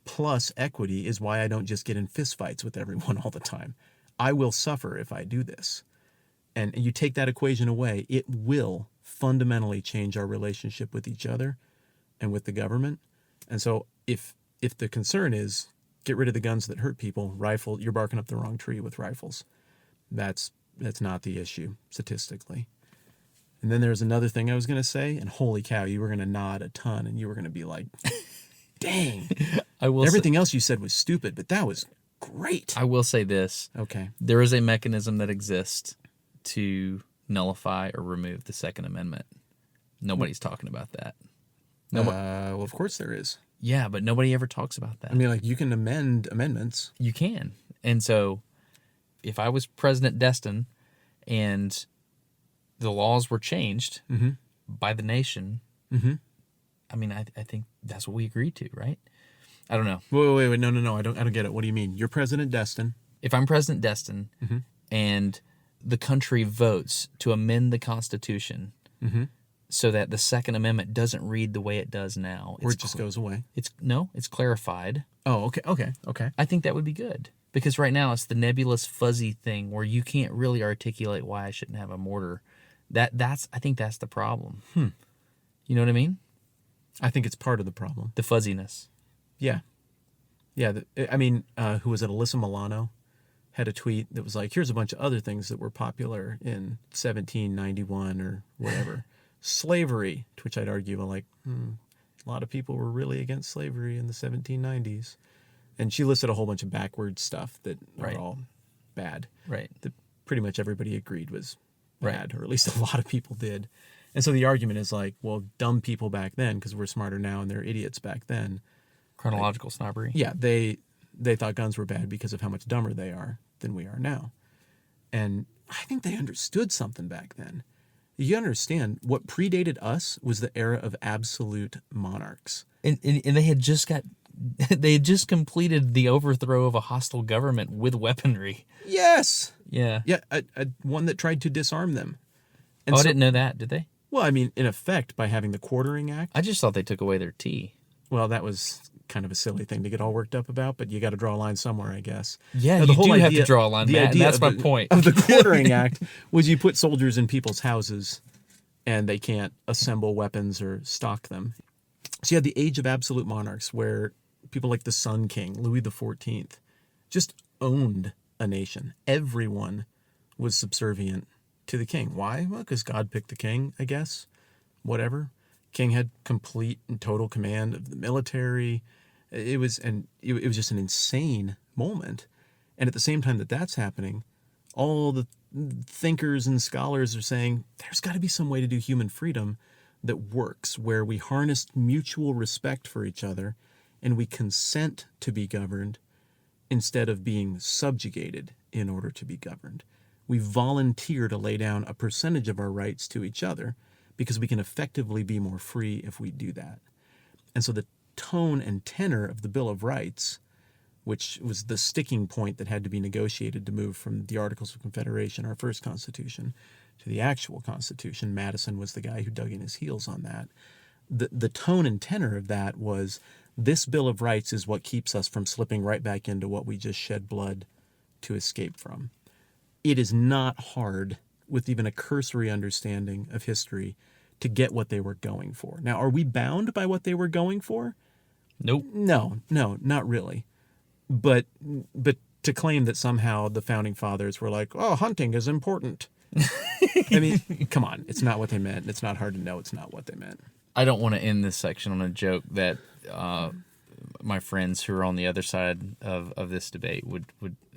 plus equity is why I don't just get in fistfights with everyone all the time. I will suffer if I do this. And you take that equation away, it will fundamentally change our relationship with each other and with the government. And so if the concern is get rid of the guns that hurt people, you're barking up the wrong tree with rifles. That's not the issue statistically. And then there's another thing I was going to say, and holy cow, you were going to nod a ton and you were going to be like, dang. Everything else you said was stupid, but that was great. I will say this. Okay. There is a mechanism that exists to nullify or remove the Second Amendment. Nobody's talking about that. Well, of course there is. Yeah, but nobody ever talks about that. I mean, like, you can amend amendments. You can. And so if I was President Destin and the laws were changed by the nation, I mean, I think that's what we agreed to, right? I don't know. Wait. No. I don't get it. What do you mean? You're President Destin. If I'm President Destin and the country votes to amend the Constitution so that the Second Amendment doesn't read the way it does now. Or it just goes away. It's clarified. Oh, okay. I think that would be good. Because right now it's the nebulous, fuzzy thing where you can't really articulate why I shouldn't have a mortar. I think that's the problem. You know what I mean? I think it's part of the problem. The fuzziness. Yeah. Yeah. Who was it? Alyssa Milano had a tweet that was like, here's a bunch of other things that were popular in 1791 or whatever. Slavery, to which I'd argue, a lot of people were really against slavery in the 1790s. And she listed a whole bunch of backward stuff that are all bad. Right. That pretty much everybody agreed was bad, or at least a lot of people did. And so the argument is like, well, dumb people back then, because we're smarter now and they're idiots back then. Chronological snobbery. Yeah, they thought guns were bad because of how much dumber they are than we are now. And I think they understood something back then. You understand, what predated us was the era of absolute monarchs. And they had just completed the overthrow of a hostile government with weaponry. Yes. Yeah. Yeah, one that tried to disarm them. And I didn't know that, did they? Well, I mean, in effect, by having the Quartering Act. I just thought they took away their tea. Well, that was kind of a silly thing to get all worked up about, but you got to draw a line somewhere, I guess. Yeah, you do have to draw a line, Matt, and that's my point. Of the Quartering Act was you put soldiers in people's houses, and they can't assemble weapons or stock them. So you had the age of absolute monarchs, where people like the Sun King, Louis XIV, just owned a nation. Everyone was subservient to the king. Why? Well, because God picked the king, I guess. Whatever. King had complete and total command of the military. It was just an insane moment. And at the same time that that's happening, all the thinkers and scholars are saying there's got to be some way to do human freedom that works, where we harness mutual respect for each other and we consent to be governed instead of being subjugated in order to be governed. We volunteer to lay down a percentage of our rights to each other because we can effectively be more free if we do that. And so the tone and tenor of the Bill of Rights, which was the sticking point that had to be negotiated to move from the Articles of Confederation, our first Constitution, to the actual Constitution. Madison was the guy who dug in his heels on that. The tone and tenor of that was, this Bill of Rights is what keeps us from slipping right back into what we just shed blood to escape from. It is not hard, with even a cursory understanding of history, to get what they were going for. Now, are we bound by what they were going for? Nope. No, not really. But to claim that somehow the founding fathers were like, oh, hunting is important. I mean, come on. It's not what they meant. It's not hard to know it's not what they meant. I don't want to end this section on a joke that my friends who are on the other side of this debate would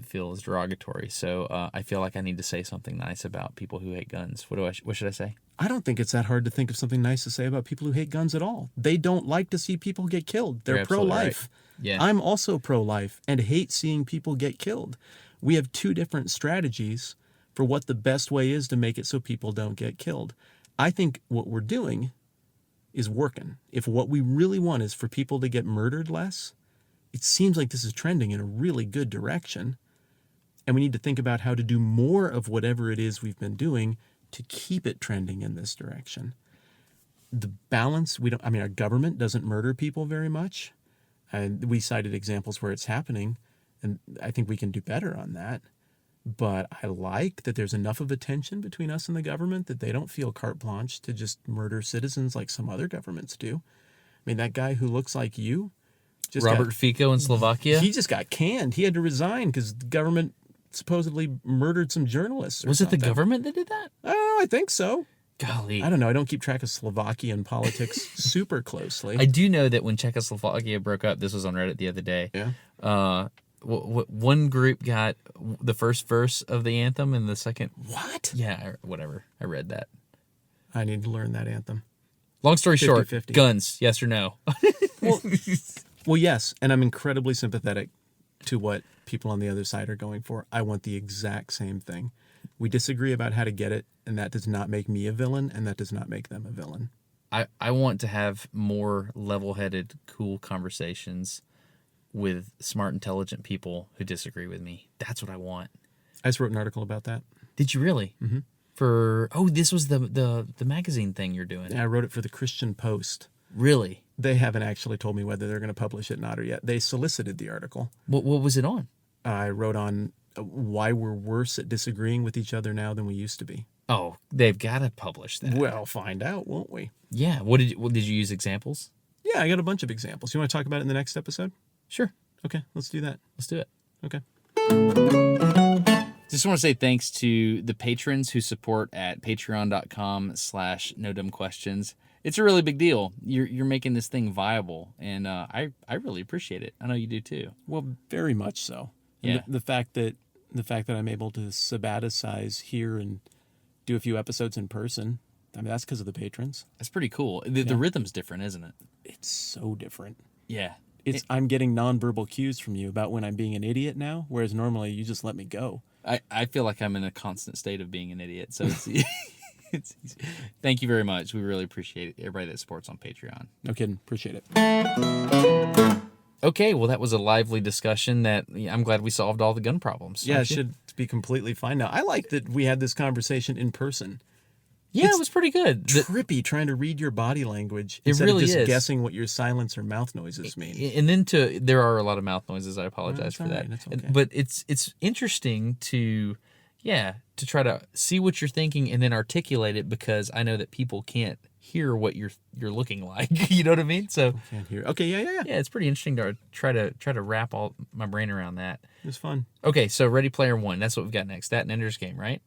feel is derogatory. So I feel like I need to say something nice about people who hate guns. What should I say? I don't think it's that hard to think of something nice to say about people who hate guns at all. They don't like to see people get killed. They're pro-life. Right. Yeah. I'm also pro-life and hate seeing people get killed. We have two different strategies for what the best way is to make it so people don't get killed. I think what we're doing is working. If what we really want is for people to get murdered less, it seems like this is trending in a really good direction. And we need to think about how to do more of whatever it is we've been doing to keep it trending in this direction. The balance, our government doesn't murder people very much. And we cited examples where it's happening, and I think we can do better on that. But I like that there's enough of a tension between us and the government that they don't feel carte blanche to just murder citizens like some other governments do. I mean, that guy who looks like you, Robert Fico in Slovakia, he just got canned. He had to resign because the government supposedly murdered some journalists. Was it the government that did that? I don't know. I think so. Golly. I don't know. I don't keep track of Slovakian politics super closely. I do know that when Czechoslovakia broke up, this was on Reddit the other day. Yeah. One group got the first verse of the anthem and the second. What? Yeah, whatever. I read that. I need to learn that anthem. Long story 50, short, 50. Guns, yes or no? Well, yes, and I'm incredibly sympathetic to what people on the other side are going for. I want the exact same thing. We disagree about how to get it, and that does not make me a villain, and that does not make them a villain. I want to have more level-headed, cool conversations with smart, intelligent people who disagree with me. That's what I want. I just wrote an article about that. Did you really? Mm-hmm. This was the magazine thing you're doing. Yeah, I wrote it for the Christian Post. Really? They haven't actually told me whether they're going to publish it or not yet. They solicited the article. What was it on? I wrote on why we're worse at disagreeing with each other now than we used to be. Oh, they've got to publish that. We'll find out, won't we? Yeah. What did you use examples? Yeah, I got a bunch of examples. You want to talk about it in the next episode? Sure. Okay, let's do that. Let's do it. Okay. Just want to say thanks to the patrons who support at patreon.com/nodumbquestions. It's a really big deal. You're making this thing viable, and I really appreciate it. I know you do too. Well, very much so. Yeah. The fact that I'm able to sabbaticize here and do a few episodes in person, I mean, that's because of the patrons. That's pretty cool. The rhythm's different, isn't it? It's so different. Yeah. I'm getting nonverbal cues from you about when I'm being an idiot now, whereas normally you just let me go. I feel like I'm in a constant state of being an idiot, so it's it's easy. Thank you very much. We really appreciate it. Everybody that supports on Patreon. No kidding. Appreciate it. Okay, well, that was a lively discussion that I'm glad we solved all the gun problems. Yeah, it should be completely fine now. I like that we had this conversation in person. Yeah, it was pretty good. Trippy trying to read your body language It instead really of just is. guessing what your silence or mouth noises mean. And then there are a lot of mouth noises. I apologize for all that. right, that's okay. But it's interesting to try to see what you're thinking and then articulate it, because I know that people can't hear what you're looking like. You know what I mean? So Can't hear. Okay, yeah. yeah, it's pretty interesting to try to wrap all my brain around that. It was fun. Okay, so Ready Player One. That's what we've got next. That and Ender's Game, right?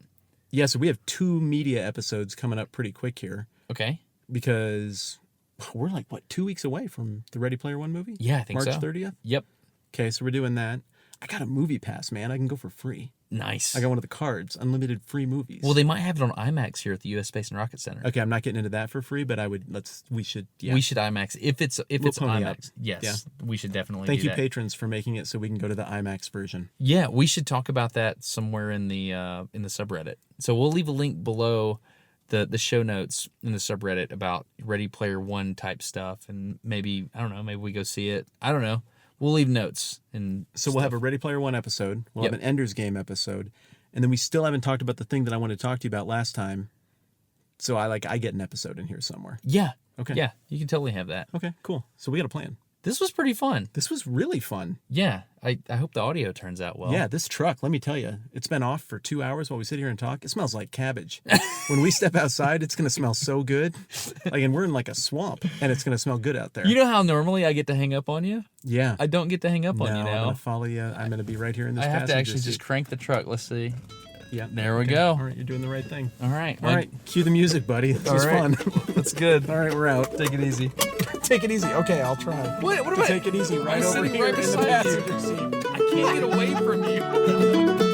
Yeah, so we have 2 media episodes coming up pretty quick here Okay. because we're like, 2 weeks away from the Ready Player One movie? Yeah, I think March so. 30th? Yep. Okay, so we're doing that. I got a movie pass, man. I can go for free. Nice. I got one of the cards, unlimited free movies. Well, they might have it on IMAX here at the U.S. Space and Rocket Center. Okay, I'm not getting into that for free, but we should. Yeah. We should IMAX if it's pony up. IMAX. Yes, Yeah. we should definitely. Thank do you, that. patrons, for making it so we can go to the IMAX version. Yeah, we should talk about that somewhere in the subreddit. So we'll leave a link below the show notes in the subreddit about Ready Player One type stuff, and maybe I don't know, maybe we go see it. I don't know. We'll leave notes and so we'll have a Ready Player One episode. We'll have an Ender's Game episode, and then we still haven't talked about the thing that I wanted to talk to you about last time. So I get an episode in here somewhere. Yeah. Okay. Yeah, you can totally have that. Okay, cool. So we got a plan. This was pretty fun. This was really fun. Yeah, I hope the audio turns out well. Yeah, this truck, let me tell you, it's been off for 2 hours while we sit here and talk. It smells like cabbage. When we step outside, it's going to smell so good. And we're in like a swamp, and it's going to smell good out there. You know how normally I get to hang up on you? Yeah. I don't get to hang up on you I'm now. going to follow you. I'm going to be right here in this I have to passenger actually seat. just crank the truck. Let's see. Yeah. There we Okay. go. All right, you're doing the right thing. All right. All right, cue the music, buddy. This was fun. That's good. All right, we're out. Take it easy. Take it easy. Okay, I'll try. What To am I? take it easy right I'm over sitting here right in the beside you. passenger seat. I can't get away from you.